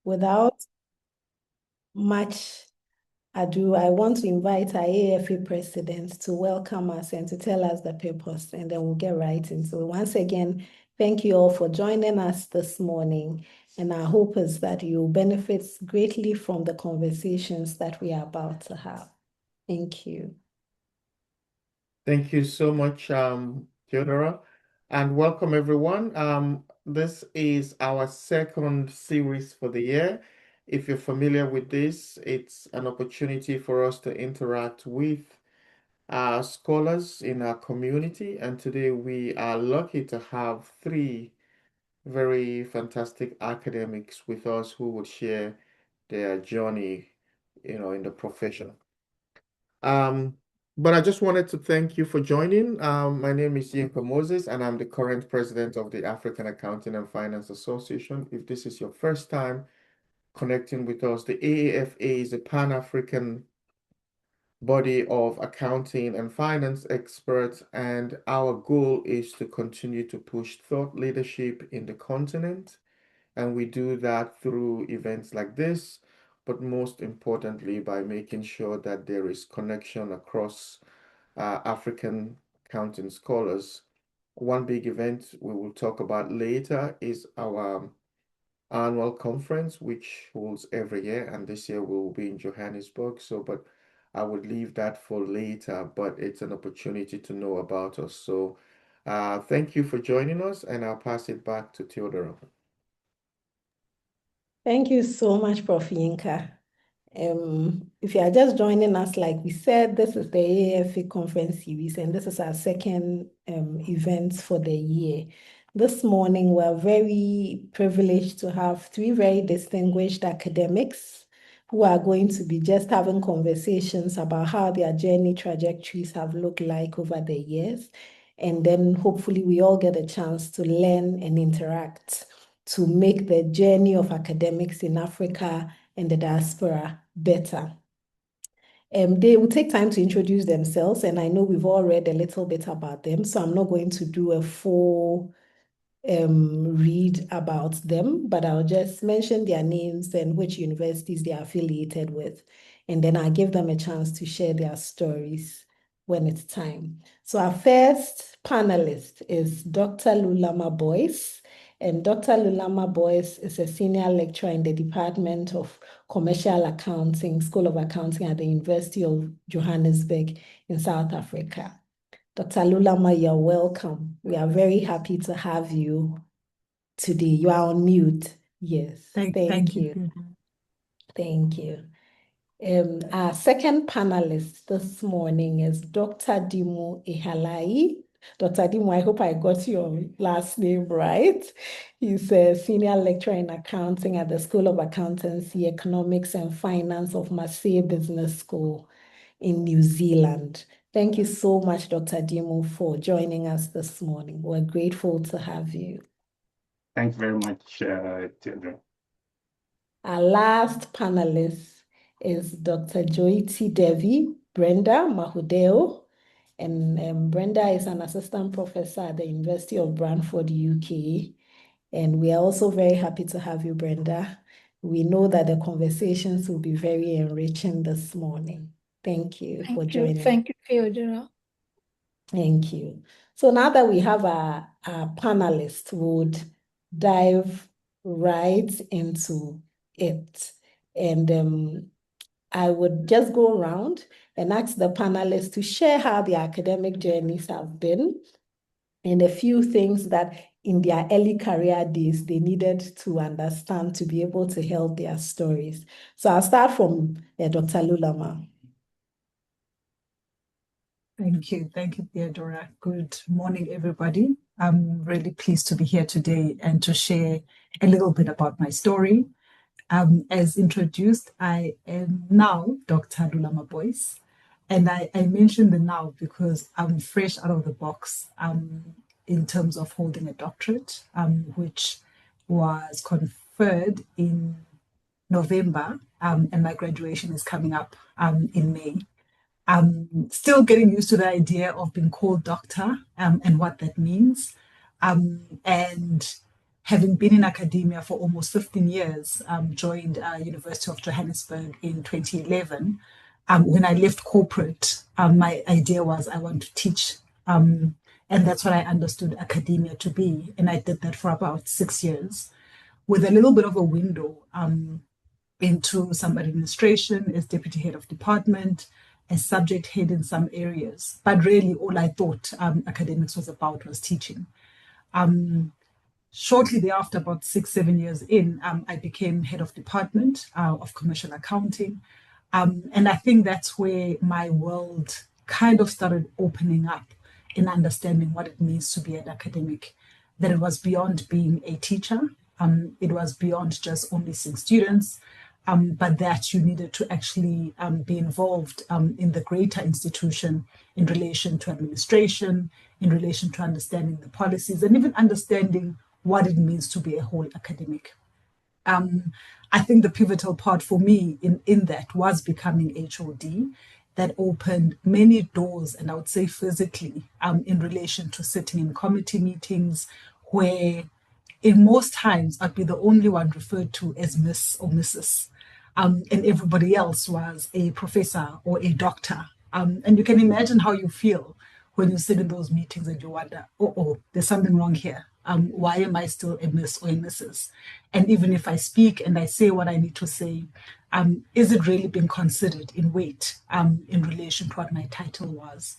Without much ado, I want to invite our AAFA president to welcome us and to tell us the purpose, and then we'll get right into it. Once again, thank you all for joining us this morning. And our hope is that you benefit greatly from the conversations that we are about to have. Thank you. Thank you so much, Theodora, and welcome everyone. This is our second series for the year. If you're familiar with this, it's an opportunity for us to interact with scholars in our community. And today we are lucky to have three very fantastic academics with us who would share their journey, in the profession. Um, but I just wanted to thank you for joining. My name is Yinka Moses, and I'm the current president of the African Accounting and Finance Association. If this is your first time connecting with us, the AAFA is a Pan-African body of accounting and finance experts, and our goal is to continue to push thought leadership in the continent. And we do that through events like this, but most importantly, by making sure that there is connection across African accounting scholars. One big event we will talk about later is our annual conference, which holds every year, and this year we will be in Johannesburg. But I would leave that for later, but it's an opportunity to know about us. So thank you for joining us, and I'll pass it back to Theodora. Thank you so much, Prof. Yinka. If you are just joining us, like we said, this is the AAFA conference series, and this is our second event for the year. This morning, we're very privileged to have three very distinguished academics who are going to be just having conversations about how their journey trajectories have looked like over the years. And then hopefully we all get a chance to learn and interact to make the journey of academics in Africa and the diaspora better. They will take time to introduce themselves, and I know we've all read a little bit about them, so I'm not going to do a full read about them, but I'll just mention their names and which universities they are affiliated with, and then I'll give them a chance to share their stories when it's time. So our first panelist is Dr. Lulama Boyce. And Dr. Lulama Boyce is a senior lecturer in the Department of Commercial Accounting, School of Accounting at the University of Johannesburg in South Africa. Dr. Lulama, you're welcome. We are very happy to have you today. You are on mute. Yes. Thank you. Thank you. Our second panelist this morning is Dr. Dimu Ihalai. Dr. Dimu, I hope I got your last name right. He's a senior lecturer in accounting at the School of Accountancy, Economics and Finance of Marseille Business School in New Zealand. Thank you so much, Dr. Dimu, for joining us this morning. We're grateful to have you. Thanks very much, Theodore. Our last panelist is Dr. Joyiti Devi Brenda Mahudeo. And Brenda is an assistant professor at the University of Brantford, UK. And we are also very happy to have you, Brenda. We know that the conversations will be very enriching this morning. Thank you for joining. Thank you, Theodora. Thank you. So now that we have our panelists, would dive right into it. And I would just go around and ask the panelists to share how their academic journeys have been and a few things that in their early career days they needed to understand to be able to help their stories. So I'll start from Dr. Lulama. Thank you, Theodora. Good morning, everybody. I'm really pleased to be here today and to share a little bit about my story. As introduced, I am now Dr. Lulama Boyce, and I mention the now because I'm fresh out of the box in terms of holding a doctorate, which was conferred in November, and my graduation is coming up in May. I'm still getting used to the idea of being called doctor and what that means. And having been in academia for almost 15 years, joined University of Johannesburg in 2011. When I left corporate, my idea was I want to teach. And that's what I understood academia to be. And I did that for about 6 years with a little bit of a window into some administration as deputy head of department, as subject head in some areas. But really, all I thought academics was about was teaching. Shortly thereafter, about 6, 7 years in, I became head of department of commercial accounting. And I think that's where my world kind of started opening up in understanding what it means to be an academic, that it was beyond being a teacher. It was beyond just only seeing students, but that you needed to actually be involved in the greater institution in relation to administration, in relation to understanding the policies, and even understanding what it means to be a whole academic. I think the pivotal part for me in that was becoming HOD that opened many doors, and I would say physically, in relation to sitting in committee meetings where in most times I'd be the only one referred to as Miss or Mrs. And everybody else was a professor or a doctor. And you can imagine how you feel when you sit in those meetings and you wonder, oh, there's something wrong here. Why am I still a Miss or a Mrs.? And even if I speak and I say what I need to say, is it really being considered in weight in relation to what my title was?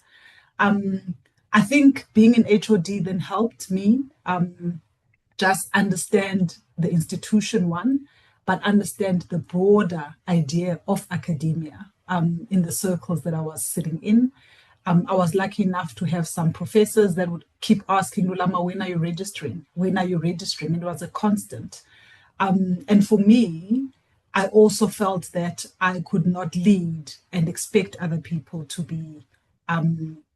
I think being an HOD then helped me just understand the institution one, but understand the broader idea of academia in the circles that I was sitting in. I was lucky enough to have some professors that would keep asking, Rulama, when are you registering? When are you registering? It was a constant. And for me, I also felt that I could not lead and expect other people to be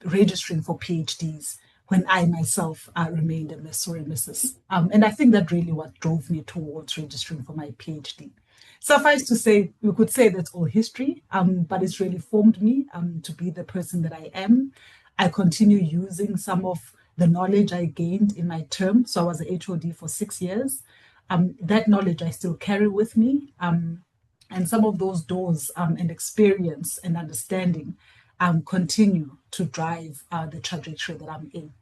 registering for PhDs when I myself remained a Miss or a Mrs. And I think that really what drove me towards registering for my PhD. Suffice to say, you could say that's all history, but it's really formed me to be the person that I am. I continue using some of the knowledge I gained in my term. So I was a HOD for 6 years. That knowledge I still carry with me. And some of those doors and experience and understanding continue to drive the trajectory that I'm in.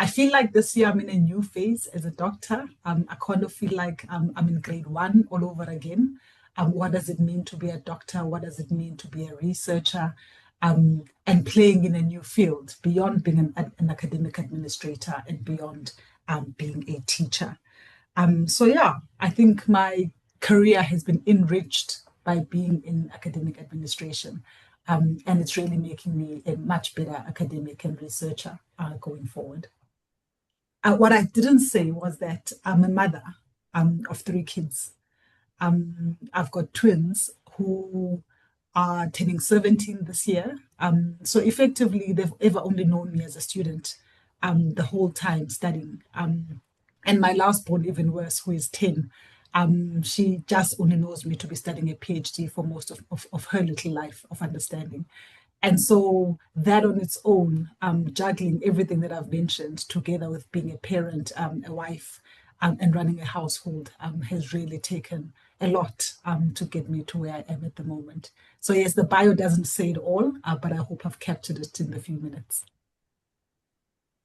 I feel like this year I'm in a new phase as a doctor. I kind of feel like I'm in grade 1 all over again. What does it mean to be a doctor? What does it mean to be a researcher? And playing in a new field beyond being an academic administrator and beyond being a teacher. So yeah, I think my career has been enriched by being in academic administration. And it's really making me a much better academic and researcher going forward. What I didn't say was that I'm a mother of 3 kids. I've got twins who are turning 17 this year. So effectively, they've ever only known me as a student the whole time studying. And my last born, even worse, who is 10, she just only knows me to be studying a PhD for most of her little life of understanding. And so that on its own, juggling everything that I've mentioned together with being a parent, a wife, and running a household has really taken a lot to get me to where I am at the moment. So yes, the bio doesn't say it all, but I hope I've captured it in the few minutes.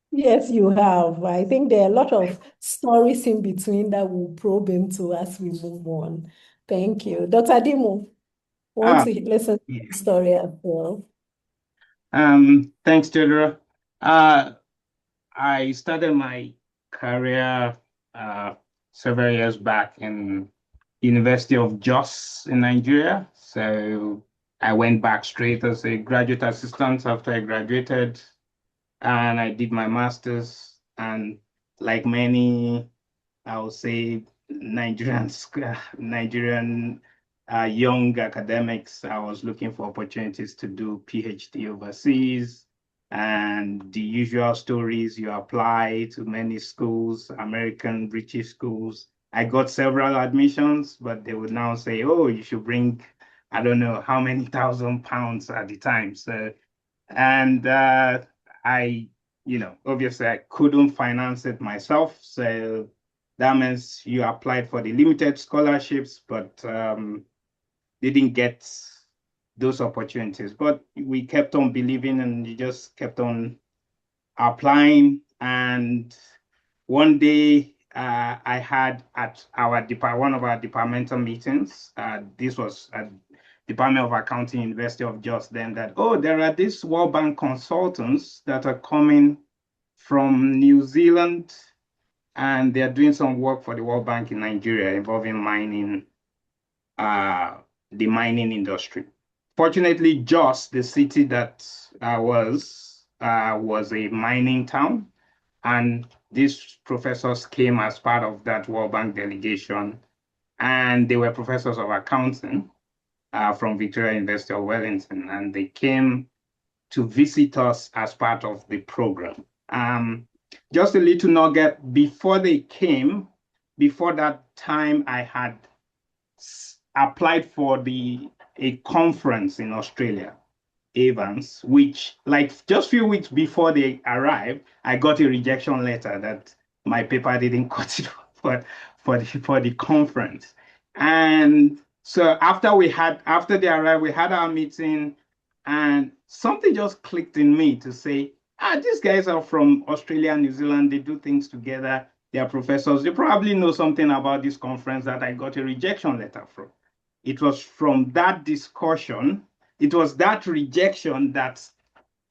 Yes, you have. I think there are a lot of stories in between that we'll probe into as we move on. Thank you. Dr. Dimo, want Ah, to listen to yeah. the story as well? Thanks, Deidre. I started my career several years back in University of Jos in Nigeria. So I went back straight as a graduate assistant after I graduated, and I did my master's. And like many, I would say Nigerian young academics, I was looking for opportunities to do PhD overseas, and the usual stories, you apply to many schools, American, British schools. I got several admissions, but they would now say, oh, you should bring, I don't know how many £1,000 at the time. So, and I, obviously I couldn't finance it myself. So That means you applied for the limited scholarships, but didn't get those opportunities. But we kept on believing and you just kept on applying. And one day I had at one of our departmental meetings, this was at Department of Accounting, University of Jos then, that, oh, there are these World Bank consultants that are coming from New Zealand and they're doing some work for the World Bank in Nigeria involving mining, the mining industry. Fortunately, Jos, the city that was a mining town, and these professors came as part of that World Bank delegation, and they were professors of accounting from Victoria University of Wellington, and they came to visit us as part of the program. Just a little nugget, before they came, before that time, I had applied for a conference in Australia, Evans, which like just a few weeks before they arrived, I got a rejection letter that my paper didn't cut it for the conference. And so after they arrived, we had our meeting and something just clicked in me to say, these guys are from Australia and New Zealand. They do things together. They are professors. They probably know something about this conference that I got a rejection letter from. It was from that discussion, it was that rejection that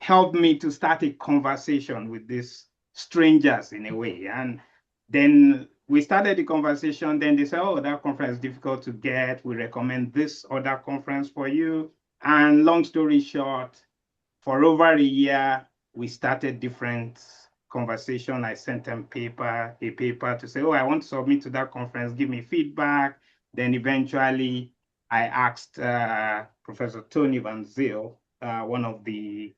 helped me to start a conversation with these strangers in a way. And then we started the conversation. Then they said, oh, that conference is difficult to get. We recommend this other conference for you. And long story short, for over a year, we started different conversation. I sent them a paper to say, oh, I want to submit to that conference, give me feedback. Then eventually I asked Professor Tony Van Zyl, one of these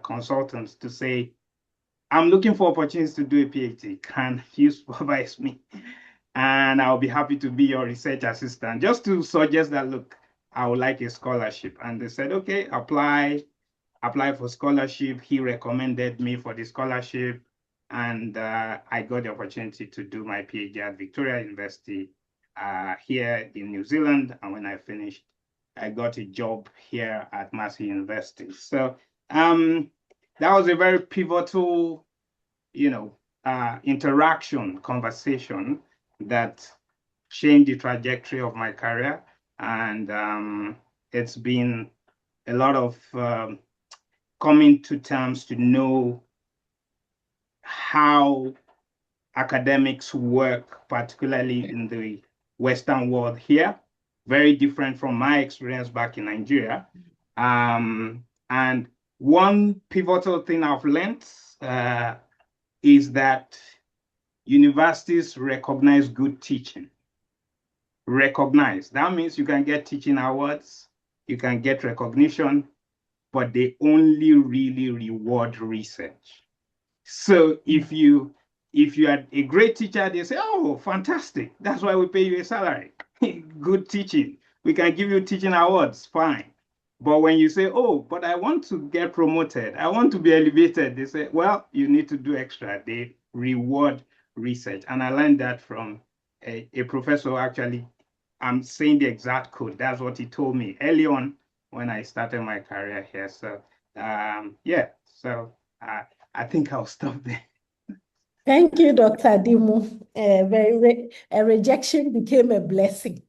consultants, to say, I'm looking for opportunities to do a PhD. Can you supervise me? And I'll be happy to be your research assistant, just to suggest that, look, I would like a scholarship. And they said, okay, apply for scholarship. He recommended me for the scholarship. And I got the opportunity to do my PhD at Victoria University here in New Zealand. And when I finished, I got a job here at Massey University. So that was a very pivotal, conversation that changed the trajectory of my career. And it's been a lot of coming to terms to know how academics work, particularly in the Western world here, very different from my experience back in Nigeria. And one pivotal thing I've learned is that universities recognize good teaching. Recognize. That means you can get teaching awards, you can get recognition, but they only really reward research. So if you are a great teacher, they say, oh, fantastic. That's why we pay you a salary. Good teaching. We can give you teaching awards, fine. But when you say, oh, but I want to get promoted, I want to be elevated, they say, well, you need to do extra. They reward research. And I learned that from a professor. Actually, I'm saying the exact quote. That's what he told me early on when I started my career here. So yeah, so I think I'll stop there. Thank you, Dr. Dimu. A rejection became a blessing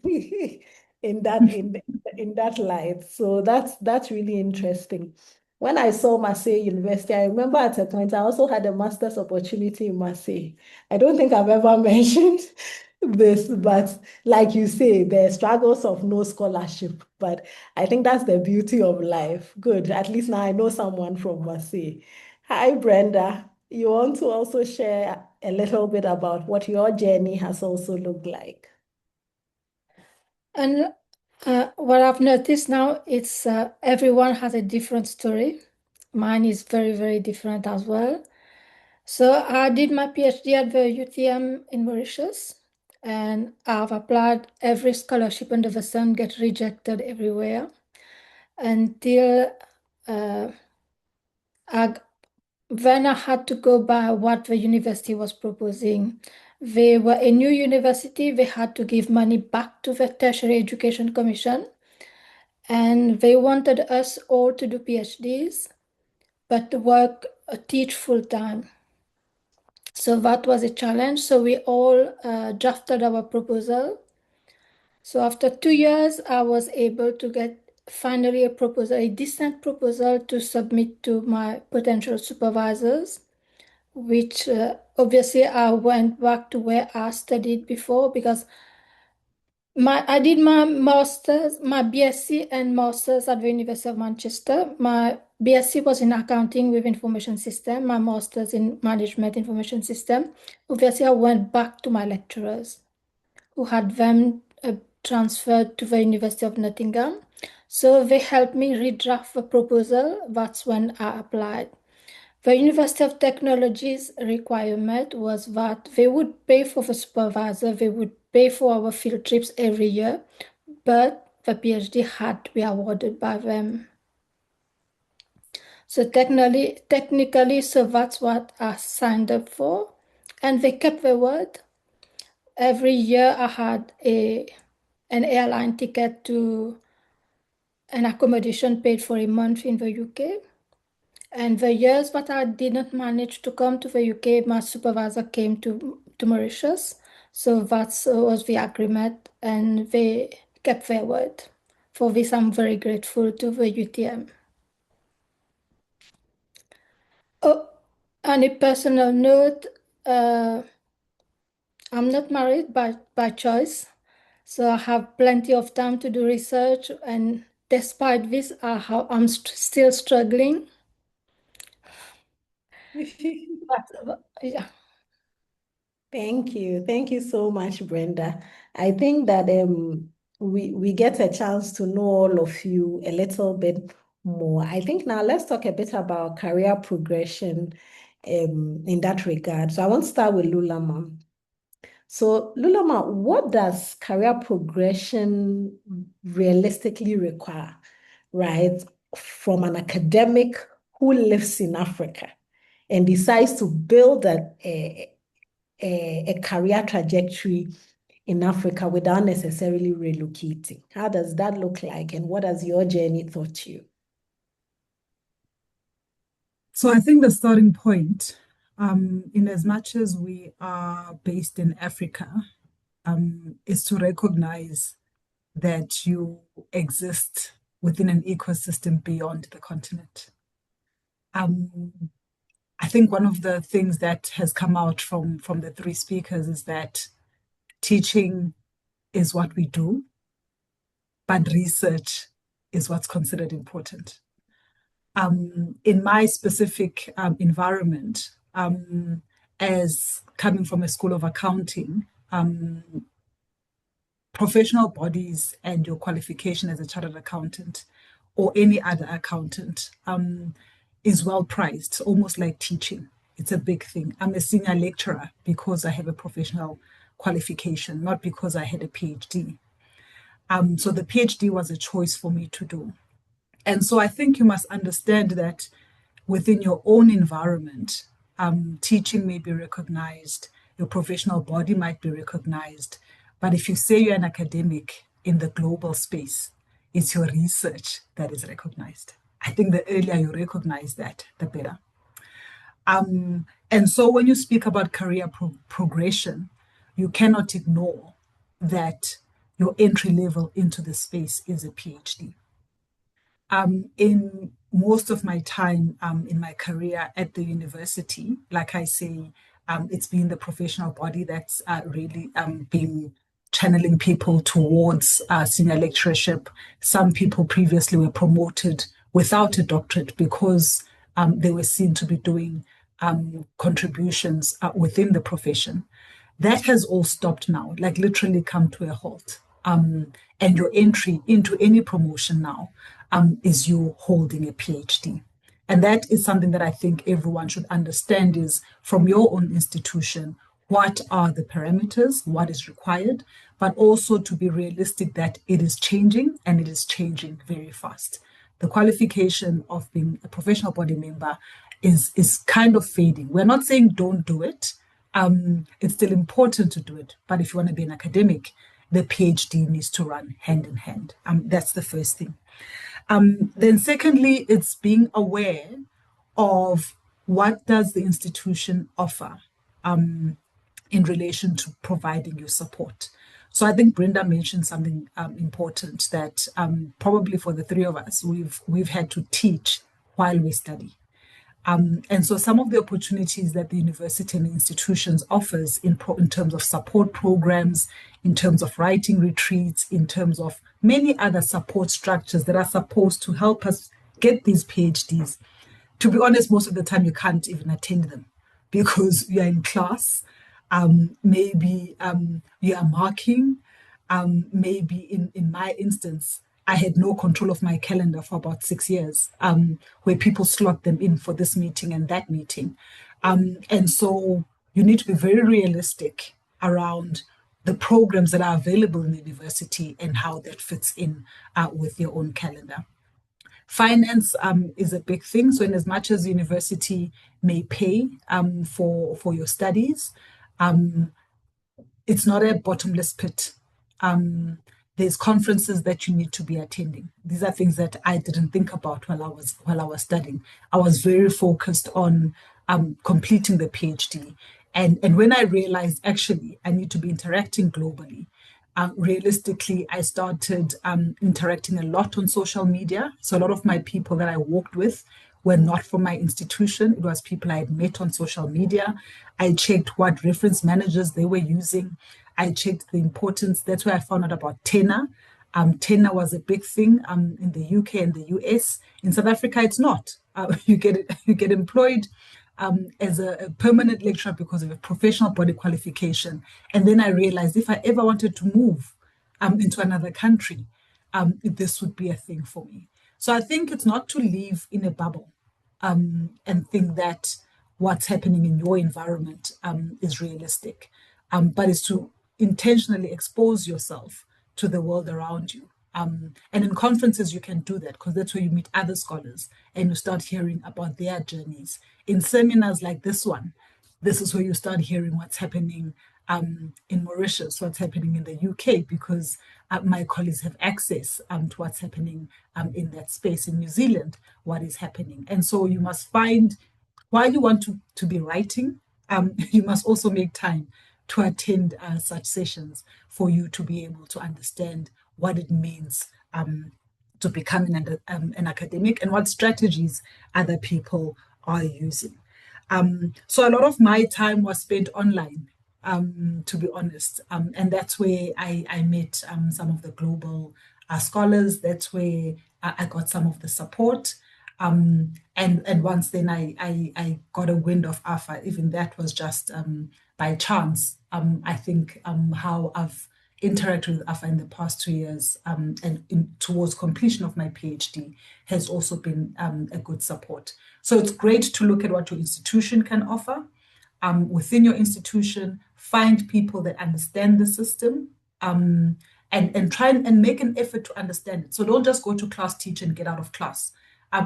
in that light. So that's really interesting. When I saw Marseille University, I remember at a point I also had a master's opportunity in Marseille. I don't think I've ever mentioned this, but like you say, there are struggles of no scholarship. But I think that's the beauty of life. Good. At least now I know someone from Marseille. Hi, Brenda. You want to also share a little bit about what your journey has also looked like? And what I've noticed now, it's everyone has a different story. Mine is very, very different as well. So I did my PhD at the UTM in Mauritius, and I've applied every scholarship under the sun, get rejected everywhere until I then I had to go by what the university was proposing. They were a new university. They had to give money back to the Tertiary Education Commission, and they wanted us all to do PhDs, but to work, teach full time. So that was a challenge. So we all drafted our proposal. So after 2 years, I was able to get finally a proposal, a decent proposal to submit to my potential supervisors, which obviously I went back to where I studied before because I did my master's, my BSc and master's at the University of Manchester. My BSc was in accounting with information system, my master's in management information system. Obviously, I went back to my lecturers who had them transferred to the University of Nottingham. So they helped me redraft the proposal. That's when I applied. The University of Technology's requirement was that they would pay for the supervisor, they would pay for our field trips every year, but the PhD had to be awarded by them. So technically, so that's what I signed up for, and they kept their word. Every year I had an airline ticket to an accommodation paid for a month in the UK. And the years that I didn't manage to come to the UK, my supervisor came to Mauritius. So that was the agreement, and they kept their word. For this, I'm very grateful to the UTM. Oh, on a personal note, I'm not married by choice. So I have plenty of time to do research, and despite this, I'm still struggling. Yeah. Thank you. Thank you so much, Brenda. I think that we get a chance to know all of you a little bit more. I think now let's talk a bit about career progression in that regard. So I want to start with Lulama. So Lulama, what does career progression realistically require, right, from an academic who lives in Africa and decides to build a career trajectory in Africa without necessarily relocating? How does that look like, and what has your journey taught you? So I think the starting point, in as much as we are based in Africa, is to recognize that you exist within an ecosystem beyond the continent. I think one of the things that has come out from the three speakers is that teaching is what we do, but research is what's considered important. In my specific environment, as coming from a school of accounting, professional bodies and your qualification as a chartered accountant or any other accountant is well prized, almost like teaching. It's a big thing. I'm a senior lecturer because I have a professional qualification, not because I had a PhD. So the PhD was a choice for me to do. And so I think you must understand that within your own environment, teaching may be recognized, your professional body might be recognized. But if you say you're an academic in the global space, it's your research that is recognized. I think the earlier you recognize that, the better. And so when you speak about career progression, you cannot ignore that your entry level into the space is a PhD. In most of my time in my career at the university, like I say, it's been the professional body that's really been channeling people towards senior lecturership. Some people previously were promoted without a doctorate because they were seen to be doing contributions within the profession. That has all stopped now, like literally come to a halt. And your entry into any promotion now is you holding a PhD. And that is something that I think everyone should understand is from your own institution, what are the parameters, what is required, but also to be realistic that it is changing and it is changing very fast. The qualification of being a professional body member is kind of fading. We're not saying don't do it. It's still important to do it. But if you want to be an academic, the PhD needs to run hand in hand. That's the first thing. Then secondly, it's being aware of what does the institution offer in relation to providing you support. So I think Brenda mentioned something important that probably for the three of us, we've had to teach while we study. And so some of the opportunities that the university and the institutions offers in terms of support programs, in terms of writing retreats, in terms of many other support structures that are supposed to help us get these PhDs. To be honest, most of the time you can't even attend them because you're in class, maybe you are marking, maybe in my instance, I had no control of my calendar for about 6 years, where people slot them in for this meeting and that meeting. And so you need to be very realistic around the programs that are available in the university and how that fits in with your own calendar. Finance is a big thing. So in as much as university may pay for your studies, it's not a bottomless pit. There's conferences that you need to be attending. These are things that I didn't think about while I was studying. I was very focused on completing the PhD. And when I realized actually I need to be interacting globally, realistically, I started interacting a lot on social media. So a lot of my people that I worked with were not from my institution. It was people I had met on social media. I checked what reference managers they were using. I checked the importance. That's where I found out about tenure. Tenure was a big thing in the UK and the US. In South Africa, it's not. You get employed as a permanent lecturer because of a professional body qualification. And then I realized if I ever wanted to move into another country, this would be a thing for me. So I think it's not to live in a bubble and think that what's happening in your environment is realistic, but it's to intentionally expose yourself to the world around you. And in conferences, you can do that because that's where you meet other scholars and you start hearing about their journeys. In seminars like this one, this is where you start hearing what's happening in Mauritius, what's happening in the UK, because my colleagues have access to what's happening in that space. In New Zealand, what is happening. And so you must find, while you want to be writing, you must also make time to attend such sessions for you to be able to understand what it means to become an academic and what strategies other people are using. So a lot of my time was spent online, to be honest. And that's where I met some of the global scholars. That's where I got some of the support. And once then I got a wind of AAFA. Even that was just by chance. I think how I've interacted with AAFA in the past 2 years and towards completion of my PhD has also been a good support. So it's great to look at what your institution can offer. Within your institution, find people that understand the system and try and make an effort to understand it. So don't just go to class, teach, and get out of class.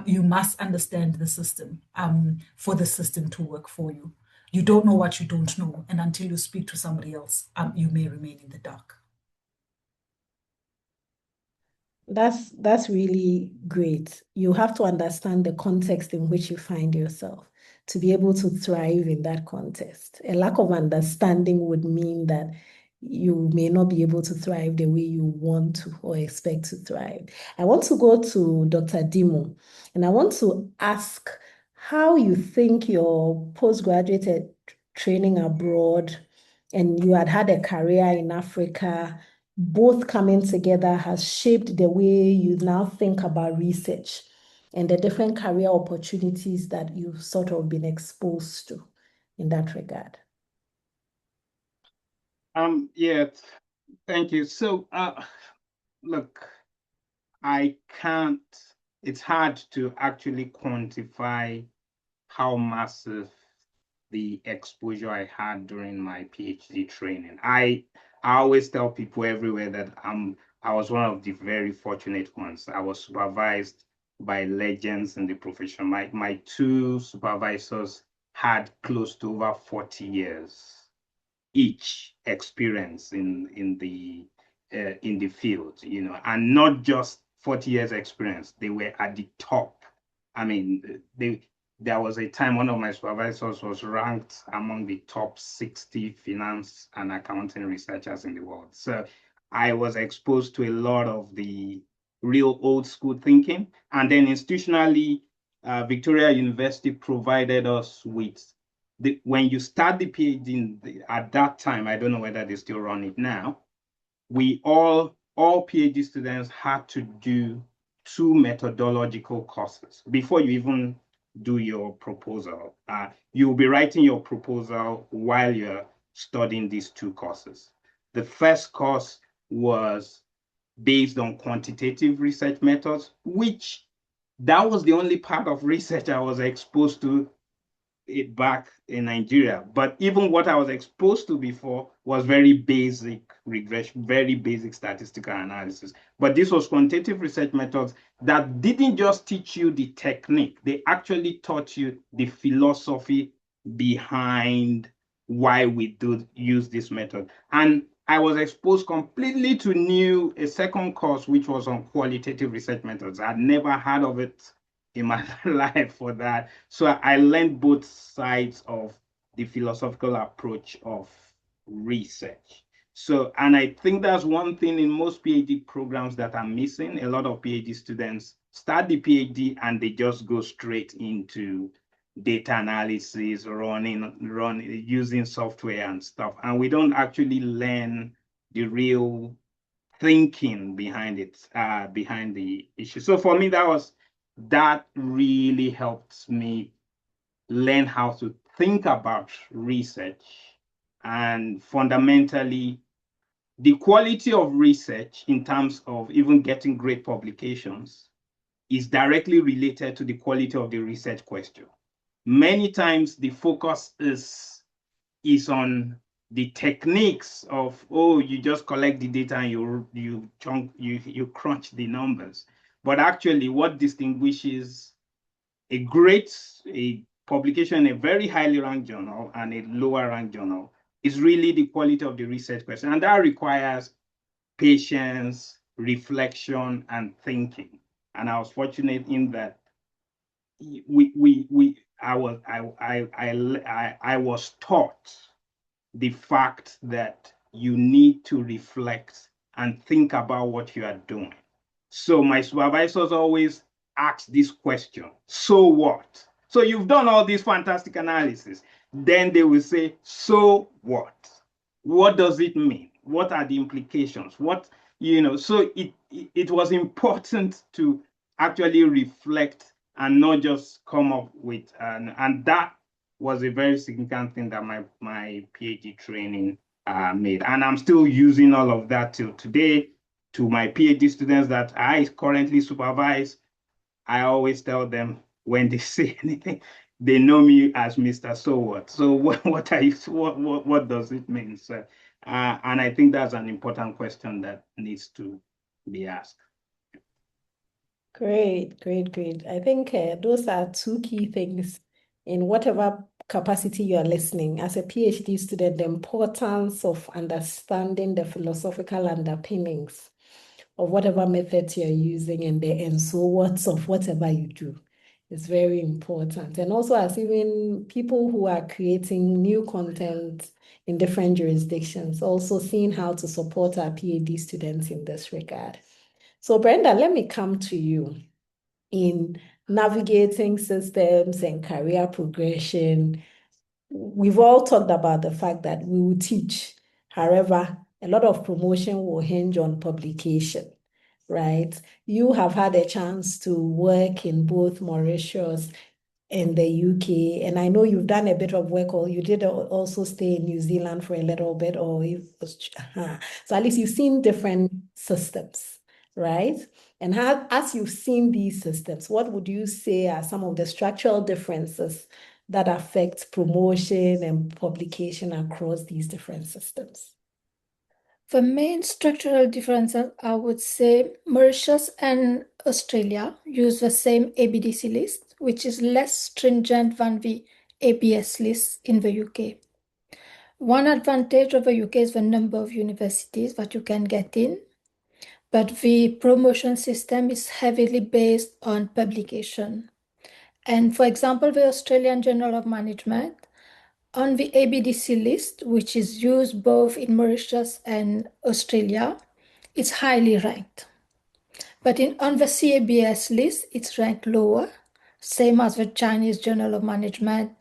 You must understand the system for the system to work for you. You don't know what you don't know, and until you speak to somebody else, you may remain in the dark. That's really great. You have to understand the context in which you find yourself to be able to thrive in that context. A lack of understanding would mean that you may not be able to thrive the way you want to or expect to thrive. I want to go to Dr. Dimo, and I want to ask how you think your postgraduate training abroad and you had a career in Africa, both coming together has shaped the way you now think about research and the different career opportunities that you've sort of been exposed to in that regard. Yeah, thank you. So, look, it's hard to actually quantify how massive the exposure I had during my PhD training. I always tell people everywhere that I was one of the very fortunate ones. I was supervised by legends in the profession. My two supervisors had close to over 40 years each experience in the field, and not just 40 years experience. They were at the top. I mean, there was a time one of my supervisors was ranked among the top 60 finance and accounting researchers in the world. So I was exposed to a lot of the real old school thinking. And then institutionally, Victoria University provided us with when you start the PhD at that time, I don't know whether they still run it now, we all PhD students had to do 2 methodological courses before you even do your proposal. You'll be writing your proposal while you're studying these 2 courses. The first course was based on quantitative research methods, which that was the only part of research I was exposed to it back in Nigeria. But even what I was exposed to before was very basic regression, very basic statistical analysis. But this was quantitative research methods that didn't just teach you the technique, they actually taught you the philosophy behind why we do use this method. And I was exposed completely to a second course, which was on qualitative research methods. I'd never heard of it in my life for that. So I learned both sides of the philosophical approach of research. So, and I think that's one thing in most PhD programs that are missing. A lot of PhD students start the PhD and they just go straight into data analysis, using software and stuff. And we don't actually learn the real thinking behind it, behind the issue. So for me, that really helped me learn how to think about research. And fundamentally, the quality of research in terms of even getting great publications is directly related to the quality of the research question. Many times the focus is on the techniques of, you just collect the data and you crunch the numbers. But actually, what distinguishes a publication in a very highly ranked journal and a lower ranked journal is really the quality of the research question. And that requires patience, reflection, and thinking. And I was fortunate in that I was taught the fact that you need to reflect and think about what you are doing. So my supervisors always ask this question: so what? So you've done all this fantastic analysis. Then they will say, so what? What does it mean? What are the implications? So it was important to actually reflect and not just come up with, and that was a very significant thing that my PhD training made. And I'm still using all of that till today. To my PhD students that I currently supervise, I always tell them when they say anything, they know me as Mr. So what? So what does it mean? So, and I think that's an important question that needs to be asked. Great, great, great. I think those are 2 key things in whatever capacity you are listening. As a PhD student, the importance of understanding the philosophical underpinnings of whatever methods you're using and so what's of whatever you do is very important. And also as even people who are creating new content in different jurisdictions, also seeing how to support our PhD students in this regard. So Brenda, let me come to you in navigating systems and career progression. We've all talked about the fact that we will teach. However, a lot of promotion will hinge on publication, right? You have had a chance to work in both Mauritius and the UK, and I know you've done a bit of work, or you did also stay in New Zealand for a little bit, so at least you've seen different systems, right? And as you've seen these systems, what would you say are some of the structural differences that affect promotion and publication across these different systems? The main structural differences, I would say Mauritius and Australia use the same ABDC list, which is less stringent than the ABS list in the UK. One advantage of the UK is the number of universities that you can get in, but the promotion system is heavily based on publication. And for example, the Australian Journal of Management on the ABDC list, which is used both in Mauritius and Australia, it's highly ranked. But on the CABS list, it's ranked lower, same as the Chinese Journal of Management,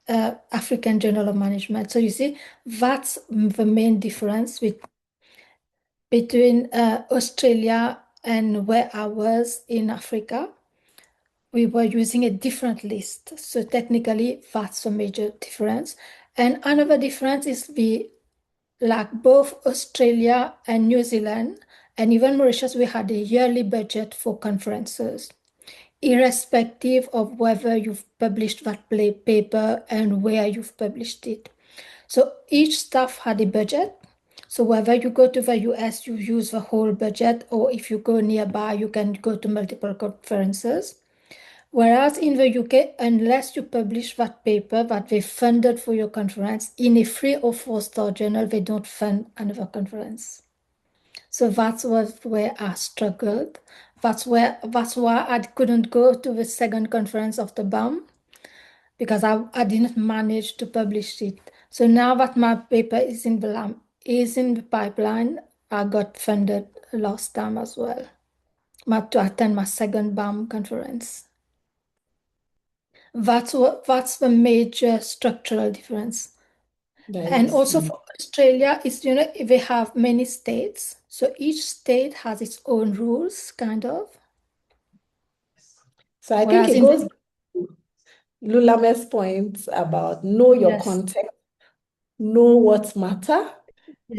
African Journal of Management. So you see, that's the main difference between Australia and where I was in Africa. We were using a different list. So technically, that's a major difference. And another difference is like both Australia and New Zealand, and even Mauritius, we had a yearly budget for conferences, irrespective of whether you've published that paper and where you've published it. So each staff had a budget. So whether you go to the US, you use the whole budget, or if you go nearby, you can go to multiple conferences. Whereas in the UK, unless you publish that paper that they funded for your conference in a 3 or 4-star journal, they don't fund another conference. So that was where I struggled. That's why I couldn't go to the second conference of the BAM, because I didn't manage to publish it. So now that my paper is in the pipeline, I got funded last time as well, to attend my second BAM conference. That's the major structural difference. And also for Australia, they have many states. So each state has its own rules, kind of. So I think it goes to Lulame's point about know your context, know what matter,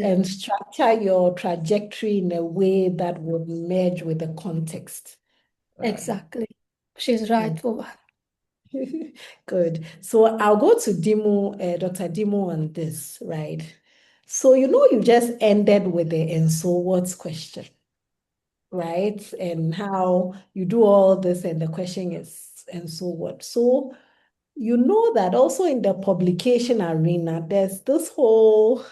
and structure your trajectory in a way that would merge with the context. Exactly. She's right for that. Good. So I'll go to Dr. Dimo on this, right? So you just ended with the and so what's question, right? And how you do all this and the question is and so what. So you know that also in the publication arena, there's this whole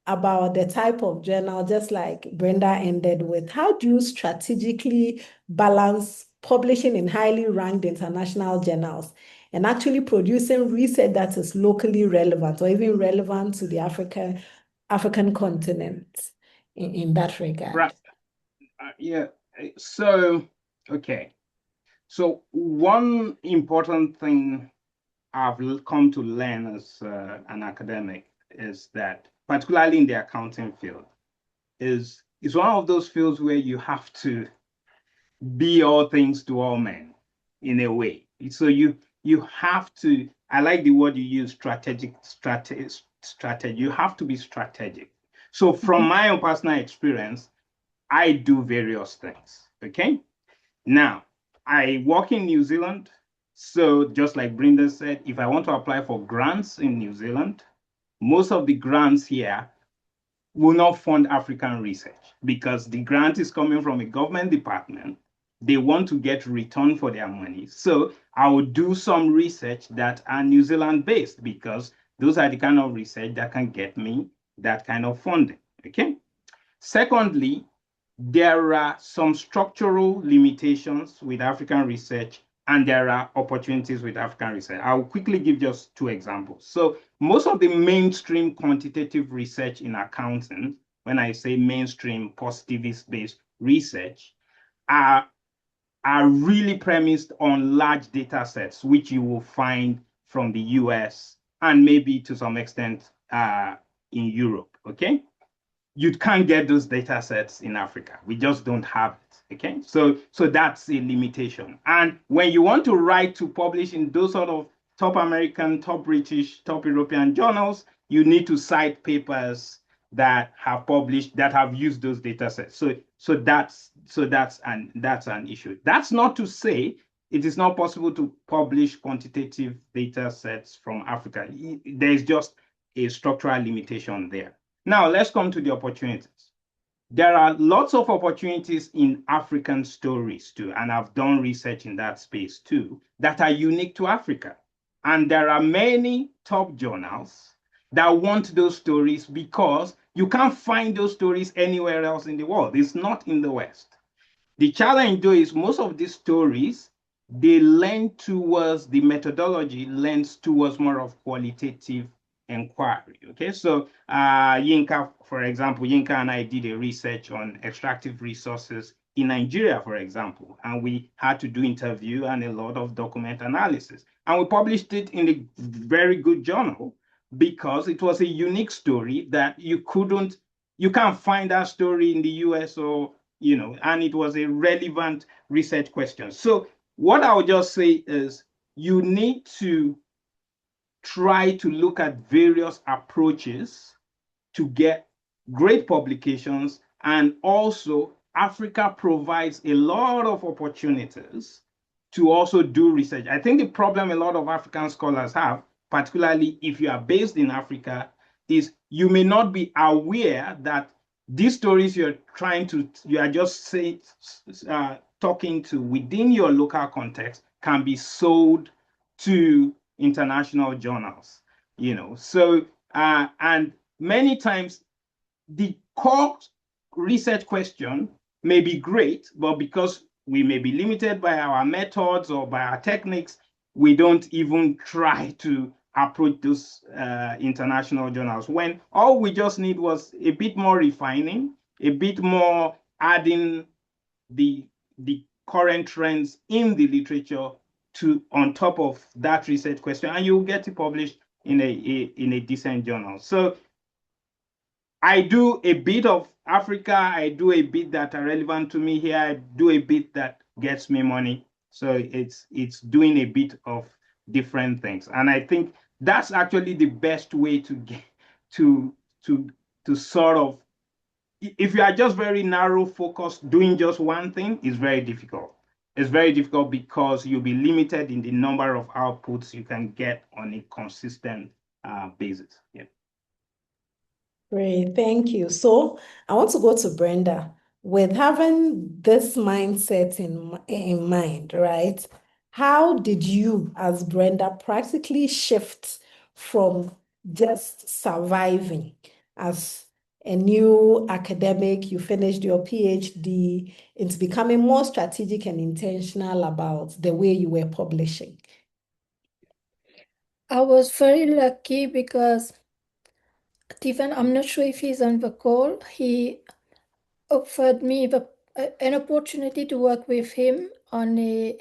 about the type of journal, just like Brenda ended with. How do you strategically balance publishing in highly ranked international journals and actually producing research that is locally relevant or even relevant to the African continent in that regard? Right. Yeah. So, okay. So one important thing I've come to learn as an academic is that, particularly in the accounting field, is one of those fields where you have to be all things to all men in a way. So you have to, I like the word you use, strategy. You have to be strategic. So from my own personal experience, I do various things, okay? Now, I work in New Zealand. So just like Brenda said, if I want to apply for grants in New Zealand, most of the grants here will not fund African research because the grant is coming from a government department. They want to get return for their money. So I will do some research that are New Zealand based because those are the kind of research that can get me that kind of funding, okay? Secondly, there are some structural limitations with African research and there are opportunities with African research. I'll quickly give just 2 examples. So most of the mainstream quantitative research in accounting, when I say mainstream positivist-based research, are really premised on large data sets, which you will find from the US and maybe to some extent in Europe, okay? You can't get those data sets in Africa. We just don't have it, okay? So that's a limitation. And when you want to write to publish in those sort of top American, top British, top European journals, you need to cite papers that have published, that have used those data sets. So that's an issue. That's not to say it is not possible to publish quantitative data sets from Africa. There is just a structural limitation there. Now, let's come to the opportunities. There are lots of opportunities in African stories too, and I've done research in that space too, that are unique to Africa. And there are many top journals that want those stories because you can't find those stories anywhere else in the world. It's not in the West. The challenge though is most of these stories, they lend towards the methodology, lends towards more of qualitative inquiry. Okay, so Yinka, for example, Yinka and I did a research on extractive resources in Nigeria, for example, and we had to do interview and a lot of document analysis. And we published it in a very good journal because it was a unique story that you can't find that story in the US or, and it was a relevant research question. So what I would just say is you need to try to look at various approaches to get great publications. And also, Africa provides a lot of opportunities to also do research. I think the problem a lot of African scholars have, particularly if you are based in Africa, is you may not be aware that these stories you are just talking to within your local context can be sold to international journals, So, and many times the core research question may be great, but because we may be limited by our methods or by our techniques, we don't even try to approach those international journals, when all we just need was a bit more refining, a bit more adding the current trends in the literature on top of that research question, and you'll get it published in a decent journal. So I do a bit of Africa, I do a bit that are relevant to me here, I do a bit that gets me money. So it's doing a bit of different things. And I think that's actually the best way to get to sort of, if you are just very narrow focused, doing just one thing, is very difficult. It's very difficult because you'll be limited in the number of outputs you can get on a consistent basis. Yeah. Great, thank you. So I want to go to Brenda. With having this mindset in mind, right? How did you, as Brenda, practically shift from just surviving as a new academic, you finished your PhD, into becoming more strategic and intentional about the way you were publishing? I was very lucky because Stephen, I'm not sure if he's on the call, he offered me an opportunity to work with him on a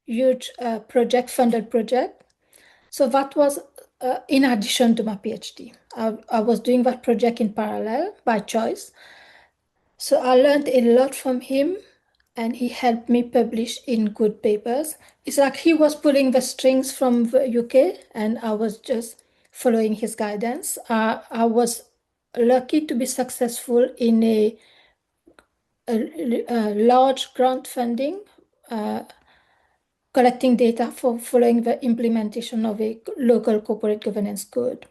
huge funded project. So that was in addition to my PhD. I was doing that project in parallel by choice. So I learned a lot from him, and he helped me publish in good papers. It's like he was pulling the strings from the UK, and I was just following his guidance. I was lucky to be successful in a large grant funding, collecting data for following the implementation of a local corporate governance code.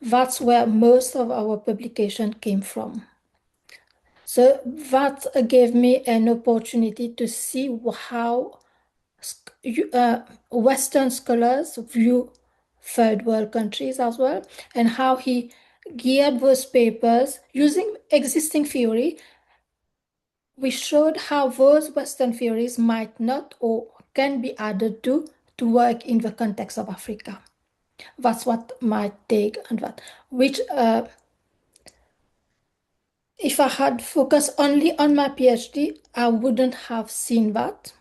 That's where most of our publication came from. So that gave me an opportunity to see how Western scholars view third world countries as well, and how he geared those papers using existing theory. We showed how those Western theories might not or can be added to work in the context of Africa. That's what my take on that. Which, if I had focused only on my PhD, I wouldn't have seen that.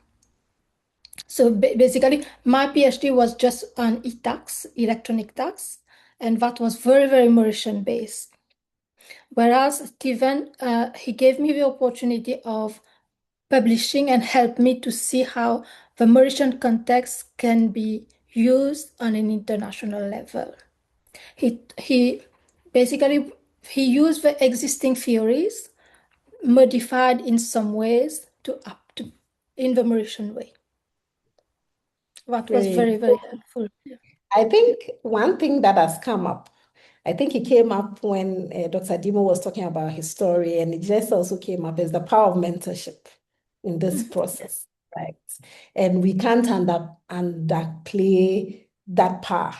So basically, my PhD was just on e-tax, electronic tax, and that was very, very Mauritian based. Whereas Stephen, he gave me the opportunity of publishing and helped me to see how the Mauritian context can be used on an international level. He basically used the existing theories, modified in some ways to in the Mauritian way. That was Great. very, very helpful. I think one thing that has come up I think it came up when Dr. Dimo was talking about his story, and it just also came up as the power of mentorship in this process, right? And we can't underplay that power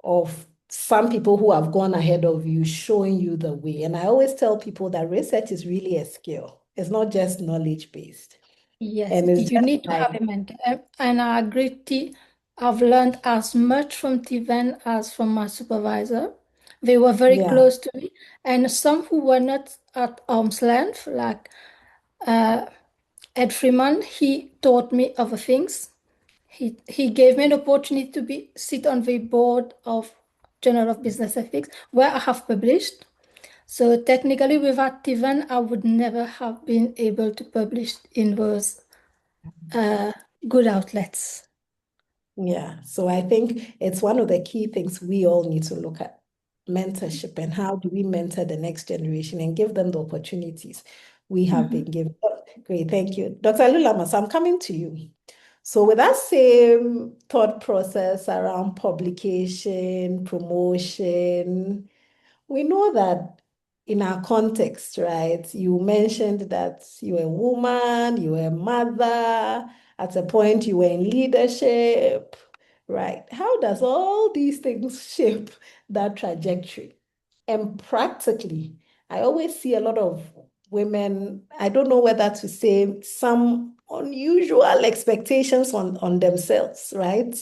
of some people who have gone ahead of you, showing you the way. And I always tell people that research is really a skill. It's not just knowledge-based. Yes, And it's you just need to have a mentor. And I agree, I've learned as much from Tiven as from my supervisor. They were very yeah, close to me. And some who were not at arm's length, like Ed Freeman, he taught me other things. He gave me an opportunity to sit on the board of Journal of Business Ethics, where I have published. So technically, without Tiven, I would never have been able to publish in those good outlets. yeah. So I think it's one of the key things we all need to look at, mentorship, and how do we mentor the next generation and give them the opportunities we have been given. Oh, great, thank you. Dr. Lulamas, I'm coming to you. So with that same thought process around publication, promotion, we know that in our context, right? You mentioned that you were a woman, you were a mother, at a point you were in leadership, right? How does all these things shape that trajectory? And practically, I always see a lot of women, I don't know whether to say some unusual expectations on themselves, right?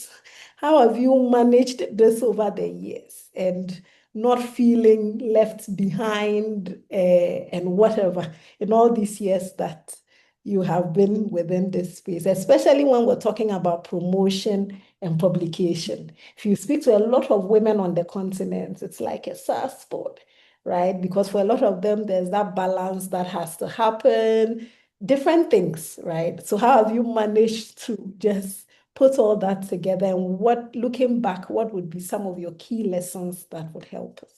How have you managed this over the years and not feeling left behind and whatever in all these years that you have been within this space, especially when we're talking about promotion and publication? If you speak to a lot of women on the continent, it's like a sad spot, right? Because for a lot of them, there's that balance that has to happen, different things, right? So how have you managed to just put all that together, and what, looking back, what would be some of your key lessons that would help us?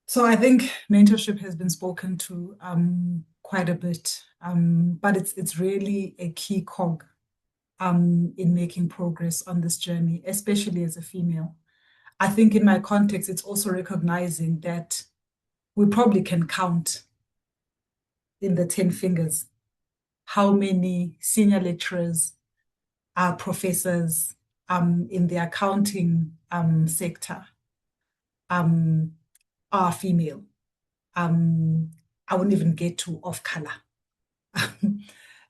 So I think mentorship has been spoken to quite a bit, but it's really a key cog in making progress on this journey, especially as a female. I think in my context, it's also recognizing that we probably can count in the 10 fingers how many senior lecturers, professors in the accounting sector are female. I wouldn't even get to off color.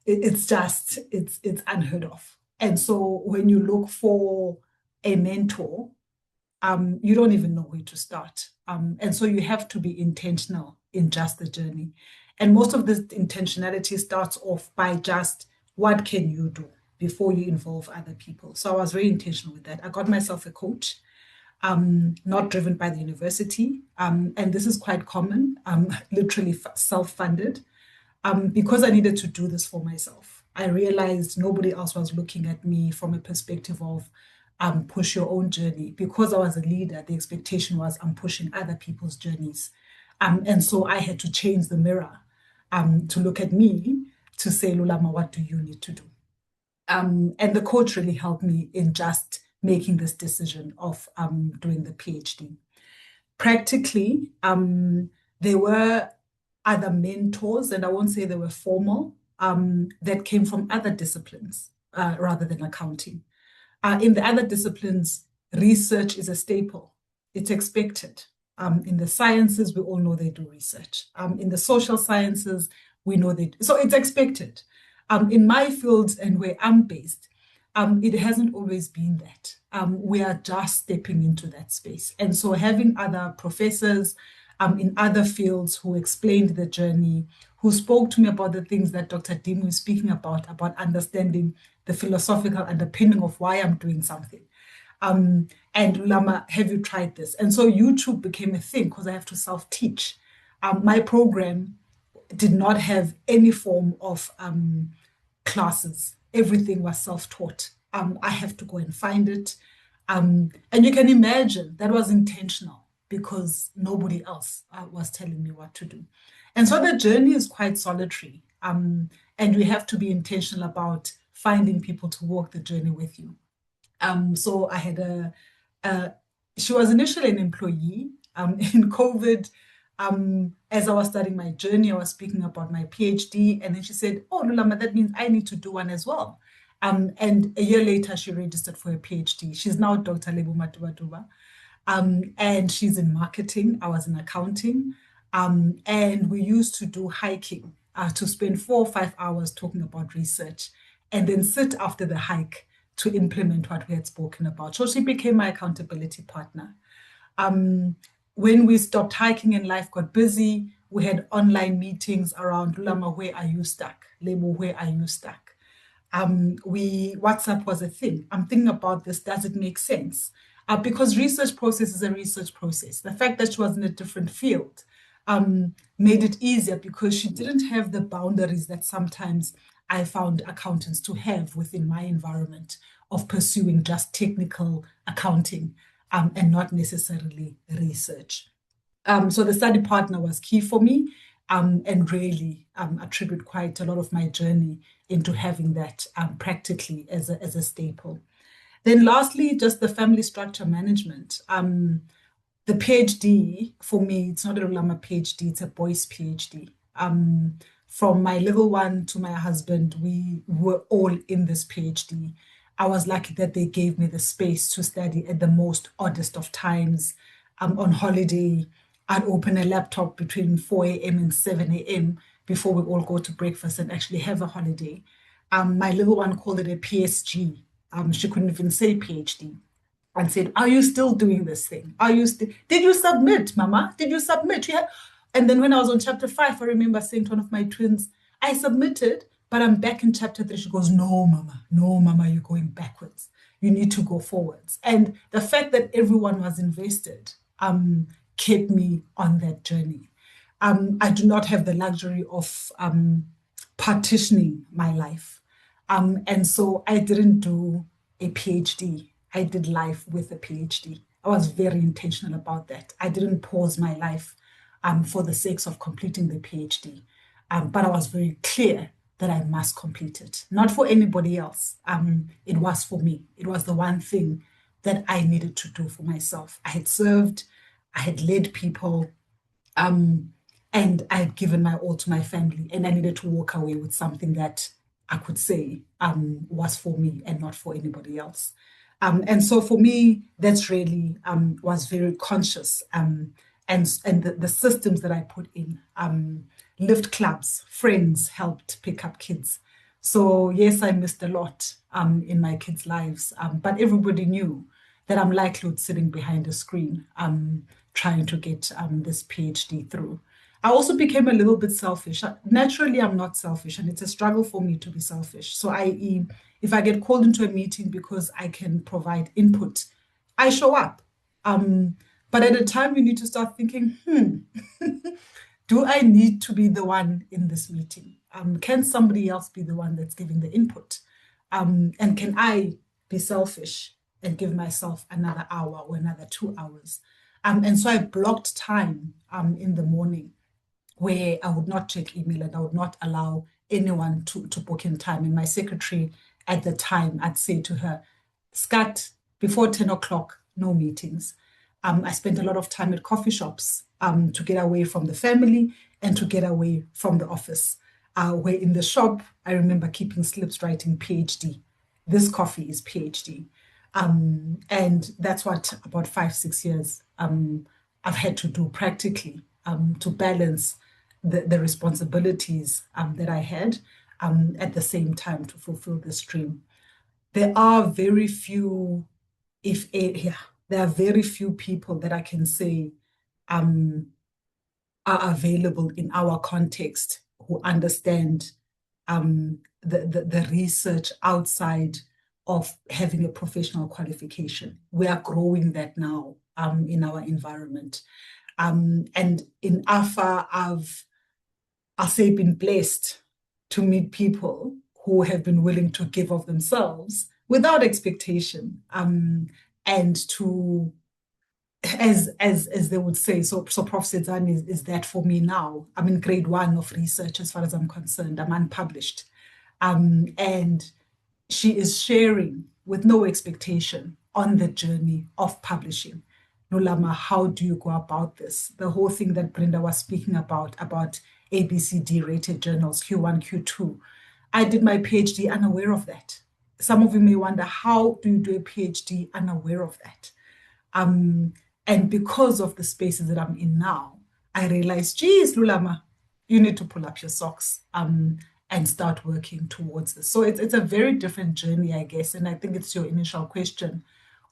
It's unheard of. And so when you look for a mentor, you don't even know where to start. And so you have to be intentional in just the journey. And most of this intentionality starts off by just what can you do before you involve other people. So I was very intentional with that. I got myself a coach, not driven by the university. And this is quite common, literally self-funded, because I needed to do this for myself. I realized nobody else was looking at me from a perspective of push your own journey. Because I was a leader, the expectation was I'm pushing other people's journeys. And so I had to change the mirror to look at me to say, Lulama, what do you need to do? And the coach really helped me in just making this decision of doing the PhD. Practically, there were other mentors, and I won't say they were formal, that came from other disciplines rather than accounting. In the other disciplines, research is a staple. It's expected. In the sciences, we all know they do research. In the social sciences, we know they do. So it's expected. In my fields and where I'm based, it hasn't always been that. We are just stepping into that space. And so having other professors in other fields who explained the journey, who spoke to me about the things that Dr. Dimo is speaking about understanding the philosophical underpinning of why I'm doing something. And Lama, have you tried this? And so YouTube became a thing because I have to self-teach. My program did not have any form of classes. Everything was self-taught. I have to go and find it. And you can imagine that was intentional because nobody else was telling me what to do. And so the journey is quite solitary. And we have to be intentional about finding people to walk the journey with you. So I had She was initially an employee. In COVID, as I was starting my journey, I was speaking about my PhD, and then she said, "Oh, Lulama, that means I need to do one as well." And a year later, she registered for a PhD. She's now Dr. Lebo Matuba. And she's in marketing. I was in accounting. And we used to do hiking to spend 4 or 5 hours talking about research and then sit after the hike to implement what we had spoken about. So she became my accountability partner. When we stopped hiking and life got busy, we had online meetings around Lulama, where are you stuck? Lebo, where are you stuck? WhatsApp was a thing. I'm thinking about this. Does it make sense? Because research process is a research process. The fact that she was in a different field made it easier because she didn't have the boundaries that sometimes I found accountants to have within my environment of pursuing just technical accounting and not necessarily research. So the study partner was key for me and really attribute quite a lot of my journey into having that practically as a staple. Then lastly, just the family structure management. The PhD, for me, it's not a Lulama PhD, it's a boys' PhD. From my little one to my husband, we were all in this PhD. I was lucky that they gave me the space to study at the most oddest of times. On holiday, I'd open a laptop between 4 a.m. and 7 a.m. before we all go to breakfast and actually have a holiday. My little one called it a PSG. She couldn't even say PhD. And said, "Are you still doing this thing? Did you submit, Mama? Did you submit?" And then when I was on chapter 5, I remember saying to one of my twins, "I submitted, but I'm back in chapter 3. She goes, no, Mama, you're going backwards. You need to go forwards." And the fact that everyone was invested kept me on that journey. I do not have the luxury of partitioning my life. And so I didn't do a PhD. I did life with a PhD. I was very intentional about that. I didn't pause my life for the sake of completing the PhD. But I was very clear that I must complete it, not for anybody else. It was for me. It was the one thing that I needed to do for myself. I had served, I had led people, and I had given my all to my family, and I needed to walk away with something that I could say was for me and not for anybody else. And so for me, that's really was very conscious. And the systems that I put in, lift clubs, friends helped pick up kids. So yes, I missed a lot in my kids' lives, but everybody knew that I'm likely sitting behind a screen trying to get this PhD through. I also became a little bit selfish. Naturally, I'm not selfish, and it's a struggle for me to be selfish. So i.e., if I get called into a meeting because I can provide input, I show up. But at a time, you need to start thinking, do I need to be the one in this meeting? Can somebody else be the one that's giving the input? And can I be selfish and give myself another hour or another 2 hours? And so I blocked time in the morning where I would not check email and I would not allow anyone to book in time. And my secretary at the time, I'd say to her, "Skat, before 10 o'clock, no meetings." I spent a lot of time at coffee shops to get away from the family and to get away from the office. Where in the shop, I remember keeping slips writing PhD. This coffee is PhD. And that's what about 5-6 years I've had to do practically to balance the responsibilities that I had at the same time to fulfill this dream. There are very few, there are very few people that I can say are available in our context who understand the research outside of having a professional qualification. We are growing that now in our environment. And in AAFA, I'll say, been blessed to meet people who have been willing to give of themselves without expectation, and to, as they would say, so Prof. Sedzan is that for me now. I'm in grade 1 of research as far as I'm concerned. I'm unpublished. And she is sharing with no expectation on the journey of publishing. Nolama, how do you go about this? The whole thing that Brenda was speaking about ABCD rated journals, Q1, Q2. I did my PhD unaware of that. Some of you may wonder, how do you do a PhD unaware of that? And because of the spaces that I'm in now, I realized, geez, Lulama, you need to pull up your socks and start working towards this. So it's a very different journey, I guess. And I think it's your initial question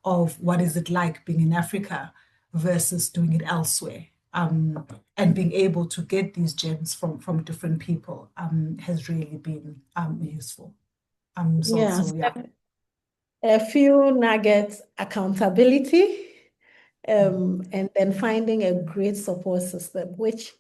of what is it like being in Africa versus doing it elsewhere. And being able to get these gems from different people has really been useful. Yes, Yeah. a few nuggets, accountability, and then finding a great support system, which